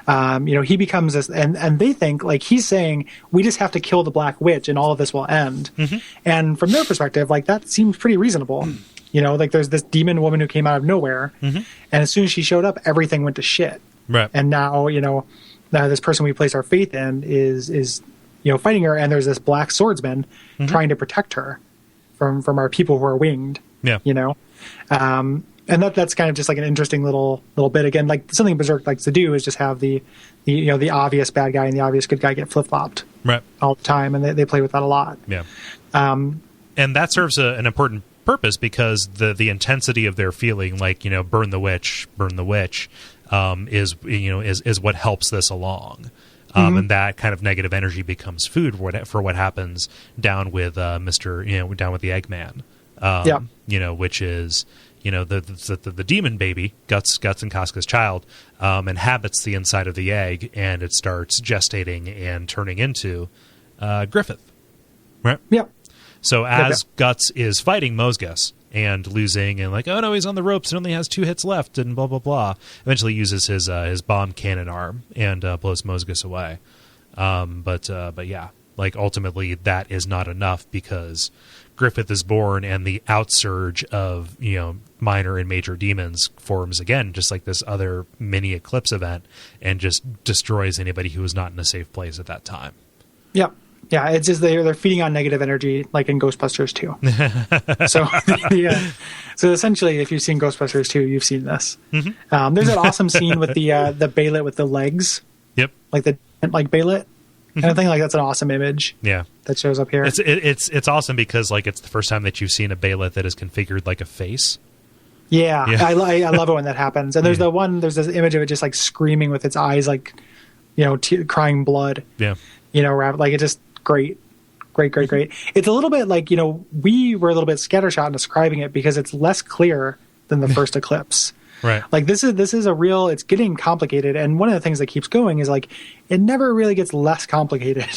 He becomes this, and they think like he's saying we just have to kill the Black Witch and all of this will end. And from their perspective, like that seems pretty reasonable. Like there's this demon woman who came out of nowhere, and as soon as she showed up, everything went to shit. Right. And now now this person we place our faith in is fighting her, and there's this black swordsman trying to protect her from our people who are winged. Yeah. And that's kind of just like an interesting little bit. Again, like something Berserk likes to do is just have the obvious bad guy and the obvious good guy get flip flopped all the time, and they play with that a lot. Yeah. And that serves an important purpose because the intensity of their feeling, like burn the witch, is what helps this along. And that kind of negative energy becomes food for what happens down with down with the Eggman. Which is the demon baby, Guts and Casca's child, inhabits the inside of the egg, and it starts gestating and turning into Griffith. Right? Yep. So as Guts is fighting Mosgus and losing, and like, oh no, he's on the ropes and only has 2 hits left, and blah blah blah. Eventually uses his bomb cannon arm and blows Mosgus away. But yeah, like ultimately that is not enough because Griffith is born, and the outsurge of minor and major demons forms again, just like this other mini eclipse event, and just destroys anybody who was not in a safe place at that time. Yep. Yeah, it's just they're feeding on negative energy, like in Ghostbusters 2. So essentially, if you've seen Ghostbusters 2, you've seen this. There's that awesome scene with the Bailet with the legs. Yep. Like the Bailet. And I think like that's an awesome image. Yeah. That shows up here. It's awesome because like it's the first time that you've seen a Bailet that is configured like a face. Yeah. I love it when that happens. And there's there's this image of it just like screaming with its eyes, like crying blood. Yeah. Like it just great. It's a little bit like we were a little bit scattershot in describing it because it's less clear than the first Eclipse. Right. Like this is a real, it's getting complicated. And one of the things that keeps going is like, it never really gets less complicated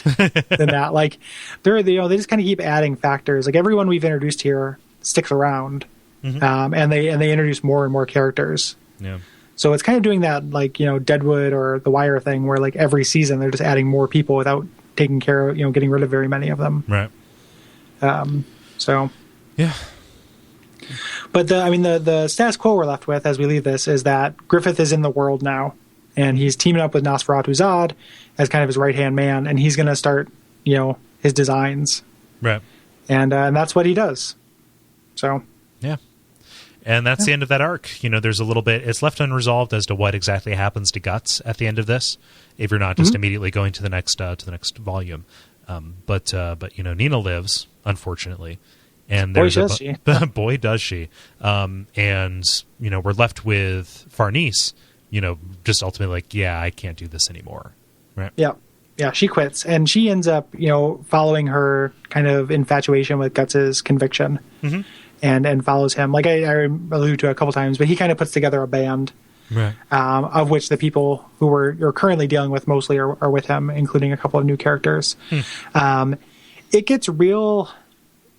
than that. Like they just kind of keep adding factors. Like everyone we've introduced here sticks around, and they introduce more and more characters. Yeah. So it's kind of doing that, like, Deadwood or The Wire thing where like every season they're just adding more people without taking care of, getting rid of very many of them. Right. So. Yeah. But the status quo we're left with as we leave this is that Griffith is in the world now, and he's teaming up with Nosferatu Zod as kind of his right-hand man, and he's going to start, his designs. Right. And that's what he does. So. Yeah. And that's the end of that arc. There's a little bit, it's left unresolved as to what exactly happens to Guts at the end of this, if you're not just immediately going to the next volume. But Nina lives, unfortunately. And boy, does she. Boy, does she. And, we're left with Farnese, just ultimately like, yeah, I can't do this anymore. Right. Yeah. Yeah. She quits, and she ends up, following her kind of infatuation with Guts's conviction and follows him. Like I alluded to a couple times, but he kind of puts together a band, right. Of which the people who we're currently dealing with mostly are with him, including a couple of new characters. It gets real,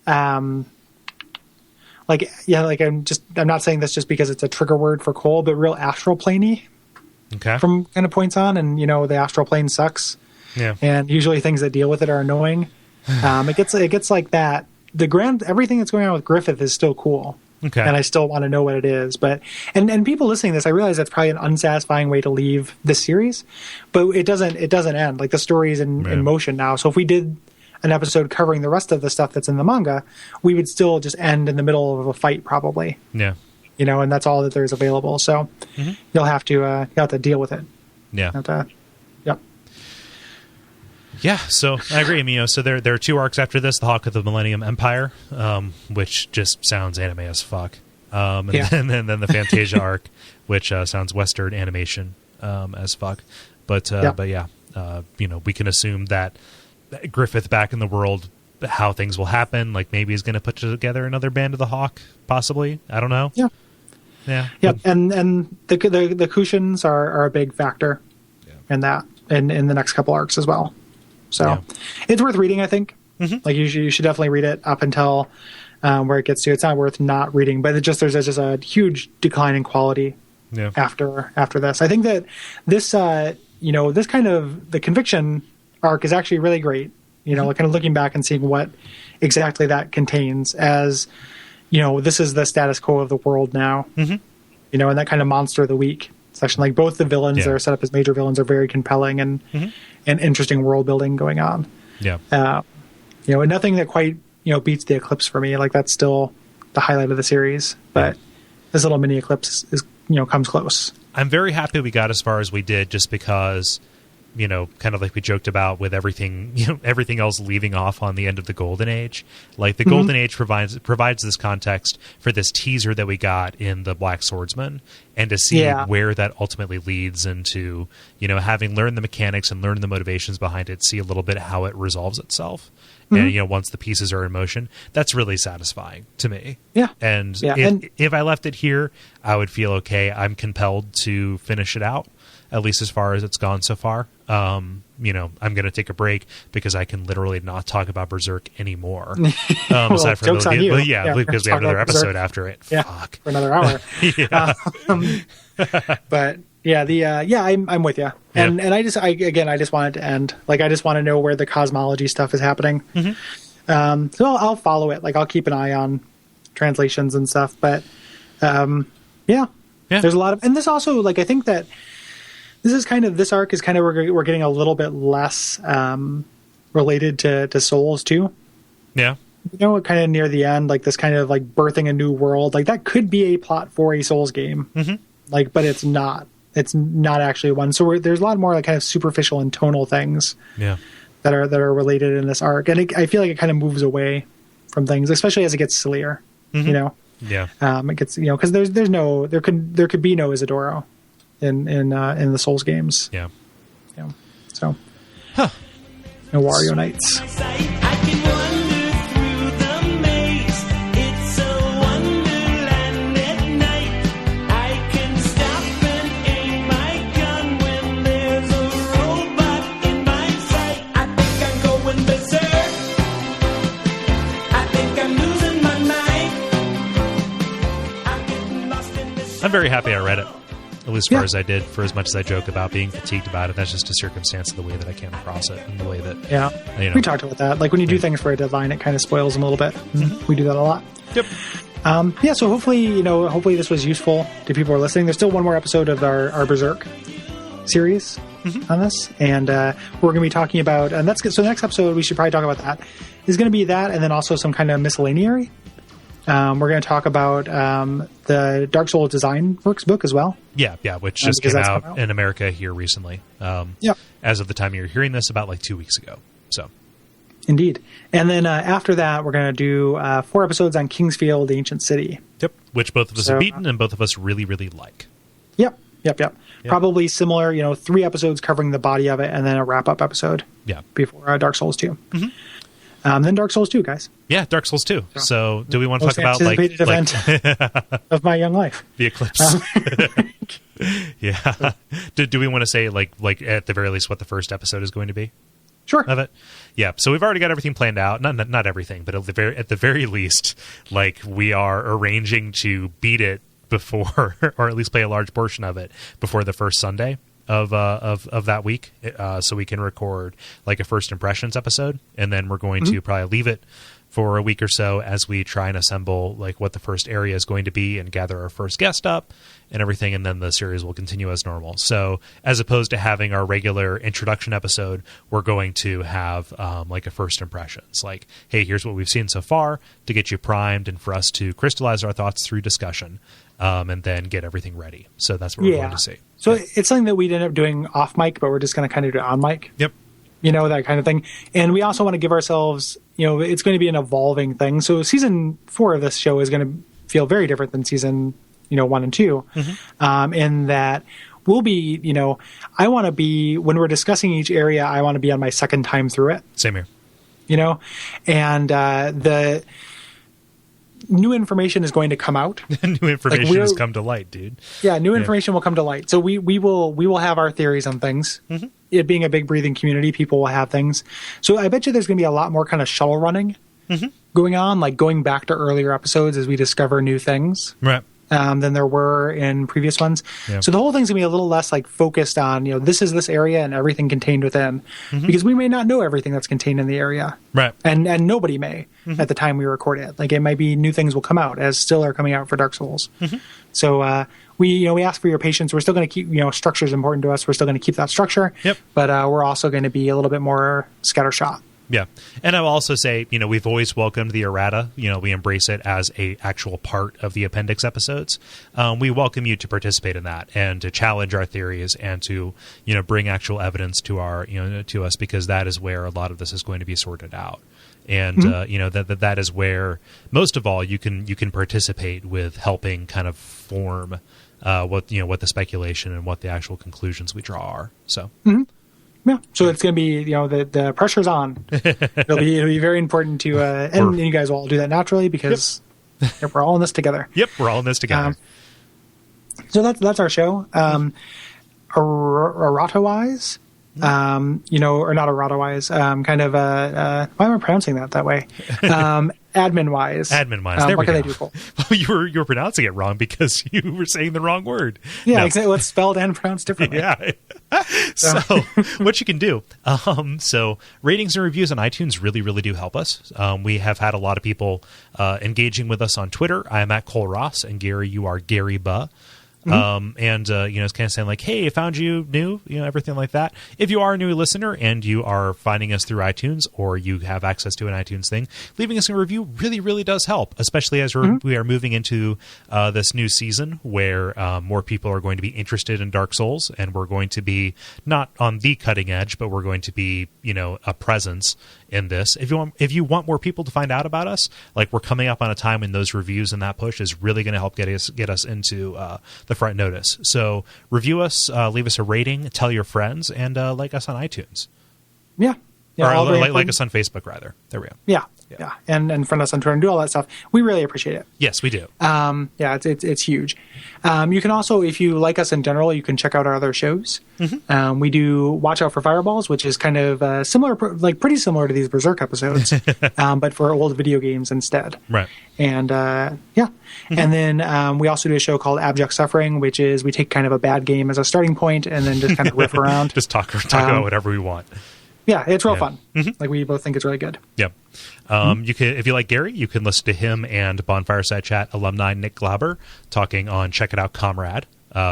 I'm not saying this just because it's a trigger word for Kole, but real astral planey. Okay. From kind of points on, and the astral plane sucks. Yeah. And usually things that deal with it are annoying. It gets like that. Everything that's going on with Griffith is still cool. Okay. And I still want to know what it is. But and people listening to this, I realize that's probably an unsatisfying way to leave this series, but it doesn't end. Like the story is in motion now. So if we did an episode covering the rest of the stuff that's in the manga, we would still just end in the middle of a fight probably. Yeah. And that's all that there's available. So you'll have to deal with it. Yeah. Yep. Yeah, so I agree. So there are two arcs after this: the Hawk of the Millennium Empire, which just sounds anime as fuck, and then the Fantasia arc, which sounds Western animation as fuck. But we can assume that Griffith back in the world, how things will happen. Like maybe he's going to put together another Band of the Hawk, possibly. I don't know. Yeah. Yeah. Yep. And the cushions are a big factor in that in the next couple arcs as well. So it's worth reading, I think. Like you should definitely read it up until where it gets to. It's not worth not reading, but there's just a huge decline in quality after this. I think that this this kind of the conviction arc is actually really great. Kind of looking back and seeing what exactly that contains as this is the status quo of the world now. And that kind of monster of the week section, like both the villains that are set up as major villains are very compelling and interesting world building going on. And nothing that quite beats the Eclipse for me. Like that's still the highlight of the series, but this little mini Eclipse is comes close. I'm very happy we got as far as we did, just because kind of like we joked about with everything, everything else leaving off on the end of the Golden Age. Like the Golden Age provides this context for this teaser that we got in the Black Swordsman, and to see where that ultimately leads into, having learned the mechanics and learned the motivations behind it, see a little bit how it resolves itself. And, once the pieces are in motion, that's really satisfying to me. Yeah. And if I left it here, I would feel okay. I'm compelled to finish it out, at least as far as it's gone so far. I'm going to take a break because I can literally not talk about Berserk anymore. Aside from joke's on you. Because we have another episode after it. Yeah, Fuck. for another hour. But I'm with you. And I just want it to end. Like I just want to know where the cosmology stuff is happening. So I'll follow it. Like I'll keep an eye on translations and stuff. But there's a lot of, and this also, like, I think that this arc is kind of, we're getting a little bit less related to Souls too. Yeah. Kind of near the end, like this kind of like birthing a new world, like that could be a plot for a Souls game. Like, but it's not actually one. So there's a lot more like kind of superficial and tonal things that are related in this arc. And I feel like it kind of moves away from things, especially as it gets sillier, Yeah. It gets, because there could be no Isidoro in the Souls games. Yeah. So, no Wario Nights. very happy I read it. At least as far as I did, for as much as I joke about being fatigued about it. That's just a circumstance of the way that I came across it and the way that, we talked about that. Like when you do things for a deadline, it kind of spoils them a little bit. Mm-hmm. We do that a lot. Yep. So hopefully this was useful to people who are listening. There's still one more episode of our Berserk series on this, and we're going to be talking about, and that's good. So the next episode, we should probably talk about that, is going to be that, and then also some kind of miscellaneary. We're going to talk about the Dark Souls Design Works book as well. Yeah, which just came out in America here recently. As of the time you're hearing this, about like 2 weeks ago. So, indeed. And then after that, we're going to do 4 episodes on Kingsfield, the Ancient City. Yep, which both of us have beaten and both of us really, really like. Yep. Probably similar, 3 episodes covering the body of it, and then a wrap-up episode. Yeah. Before Dark Souls 2. Mm-hmm. Then Dark Souls 2, guys. Yeah, Dark Souls 2. So do we want to talk about event of my young life? The eclipse. Yeah. Do we want to say like at the very least what the first episode is going to be? Sure. Of it. Yeah. So we've already got everything planned out. Not everything, but at the very least, like we are arranging to beat it before, or at least play a large portion of it before the first Sunday of that week, so we can record like a first impressions episode, and then we're going to probably leave it for a week or so as we try and assemble like what the first area is going to be and gather our first guest up and everything, and then the series will continue as normal. So as opposed to having our regular introduction episode, we're going to have like a first impressions, like, hey, here's what we've seen so far, to get you primed and for us to crystallize our thoughts through discussion, and then get everything ready. So that's what we're going to see. So it's something that we'd end up doing off mic, but we're just going to kind of do it on mic. Yep. That kind of thing. And we also want to give ourselves, it's going to be an evolving thing. So season 4 of this show is going to feel very different than season, 1 and 2. In that we'll be, I want to be, when we're discussing each area, I want to be on my second time through it. Same here. And the new information is going to come out. New information has come to light, dude. Yeah, new information will come to light. So we will have our theories on things. It being a big breathing community, people will have things. So I bet you there's going to be a lot more kind of shuttle running going on, like going back to earlier episodes as we discover new things. Right. Than there were in previous ones. Yeah. So the whole thing's going to be a little less like focused on, this is this area and everything contained within, because we may not know everything that's contained in the area. Right. And nobody may at the time we record it. Like it might be new things will come out as still are coming out for Dark Souls. So we ask for your patience. We're still going to keep, structure is important to us. We're still going to keep that structure. Yep. But we're also going to be a little bit more scattershot. Yeah. And I will also say, we've always welcomed the errata. We embrace it as a actual part of the appendix episodes. We welcome you to participate in that and to challenge our theories and to, bring actual evidence to our, to us, because that is where a lot of this is going to be sorted out. And, that is where most of all you can participate with helping kind of form what the speculation and what the actual conclusions we draw are. So. Yeah, so it's going to be, the pressure's on. It'll be very important to, and you guys will all do that naturally because we're all in this together. Yep, we're all in this together. So that's our show. Errata-wise, or not errata-wise, kind of, why am I pronouncing that way? Admin-wise. Admin-wise, there we go. What can I do, Cole? Well, you were pronouncing it wrong because you were saying the wrong word. Yeah, exactly. It's spelled and pronounced differently. Yeah. So what you can do, so ratings and reviews on iTunes really, really do help us. We have had a lot of people engaging with us on Twitter. I am at Kole Ross, and Gary, you are Gary Buh. It's kind of saying like, hey, I found you new, everything like that. If you are a new listener and you are finding us through iTunes or you have access to an iTunes thing, leaving us a review really, really does help, especially as we are moving into this new season where more people are going to be interested in Dark Souls, and we're going to be not on the cutting edge, but we're going to be, a presence in this. If you want more people to find out about us, like we're coming up on a time when those reviews and that push is really going to help get us into the front notice. So review us, leave us a rating, tell your friends, and like us on iTunes. Yeah. Yeah, or all very like important. us on Facebook, rather. There we go. Yeah. And friend us on Twitter and do all that stuff. We really appreciate it. Yes, we do. It's huge. You can also, if you like us in general, you can check out our other shows. We do Watch Out for Fireballs, which is kind of similar, like pretty similar to these Berserk episodes, but for old video games instead. Right. And and then we also do a show called Abject Suffering, which is we take kind of a bad game as a starting point and then just kind of riff around. Just talk about whatever we want. Yeah, it's real fun. Like we both think it's really good. Yep. You can, if you like Gary, you can listen to him and Bonfireside Chat alumni Nick Glauber talking on Check It Out Comrade,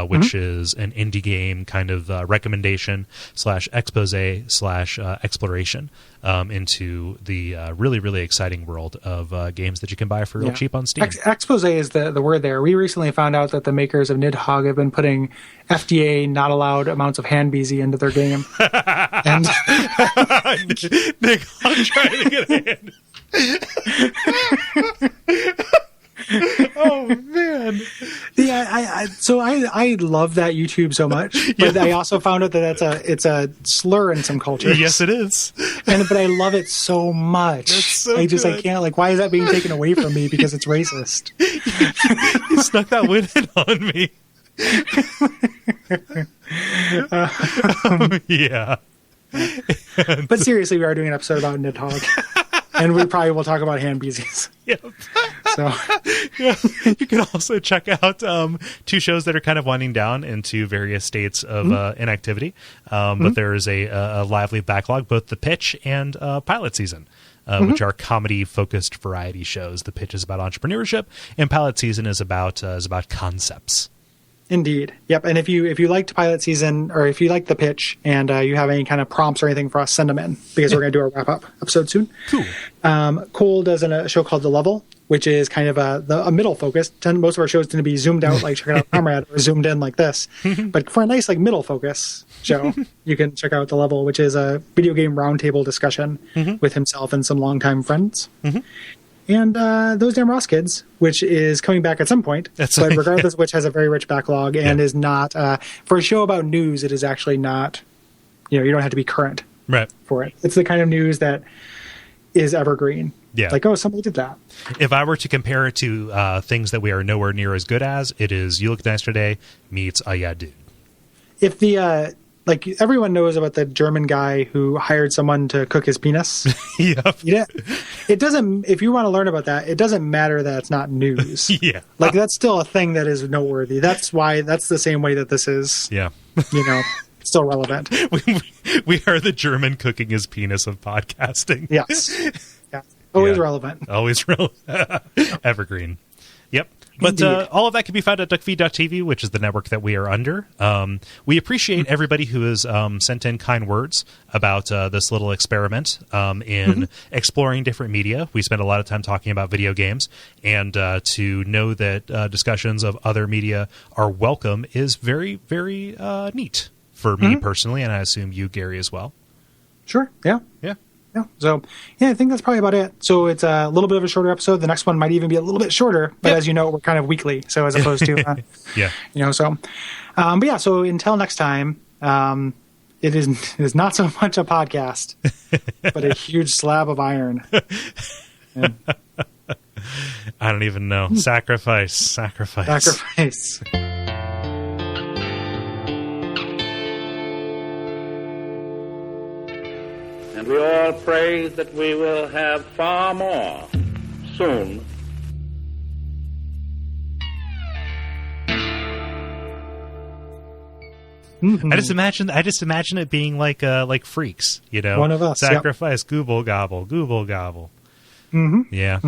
which is an indie game kind of recommendation / expose / exploration into the really, really exciting world of games that you can buy for real cheap on Steam. Expose is the word there. We recently found out that the makers of Nidhogg have been putting FDA not allowed amounts of hand-beezy into their game. And Nick, I'm trying to get a hand. Oh man! Yeah, I love that YouTube so much, but I also found out that it's a slur in some cultures. Yes, it is. But I love it so much. That's so I good. can't, like, why is that being taken away from me because it's racist? You snuck that win in on me. Yeah. But seriously, we are doing an episode about Nidhogg. And we probably will talk about hand-beezies. Yep. So yeah. You can also check out two shows that are kind of winding down into various states of inactivity. But there is a lively backlog, both The Pitch and Pilot Season, which are comedy-focused variety shows. The Pitch is about entrepreneurship, and Pilot Season is about concepts. Indeed. Yep. And if you liked Pilot Season, or if you like The Pitch, and you have any kind of prompts or anything for us, send them in, because we're going to do a wrap-up episode soon. Cool. Cole does a show called The Level, which is kind of a middle focus. Most of our shows tend to be zoomed out, like Check It Out Comrade, or zoomed in like this. But for a nice like middle focus show, you can check out The Level, which is a video game roundtable discussion with himself and some longtime friends. And Those Damn Ross Kids, which is coming back at some point, but regardless of which has a very rich backlog and is not, for a show about news, it is actually not, you don't have to be current for it. It's the kind of news that is evergreen. Yeah. Like, oh, somebody did that. If I were to compare it to things that we are nowhere near as good as, it is You Look Nice Today meets Oh Yeah Dude. If the... like, everyone knows about the German guy who hired someone to cook his penis. Yep. Yeah. It doesn't, if you want to learn about that, it doesn't matter that it's not news. Yeah. Like, that's still a thing that is noteworthy. That's the same way that this is, still relevant. We are the German cooking his penis of podcasting. Yes. Yeah. Always relevant. Always relevant. Evergreen. Yep. But all of that can be found at Duckfeed.tv, which is the network that we are under. We appreciate everybody who has sent in kind words about this little experiment in exploring different media. We spend a lot of time talking about video games, and to know that discussions of other media are welcome is very, very neat for me personally, and I assume you, Gary, as well. Sure. Yeah. Yeah. Yeah. So, I think that's probably about it. So it's a little bit of a shorter episode. The next one might even be a little bit shorter, but as you know, we're kind of weekly. So as opposed to, so until next time, it is not so much a podcast, but a huge slab of iron. Yeah. I don't even know. Sacrifice. And we all pray that we will have far more soon. I just imagine it being like Freaks, One of us. Sacrifice, Gooble gobble, Gooble gobble. Yeah.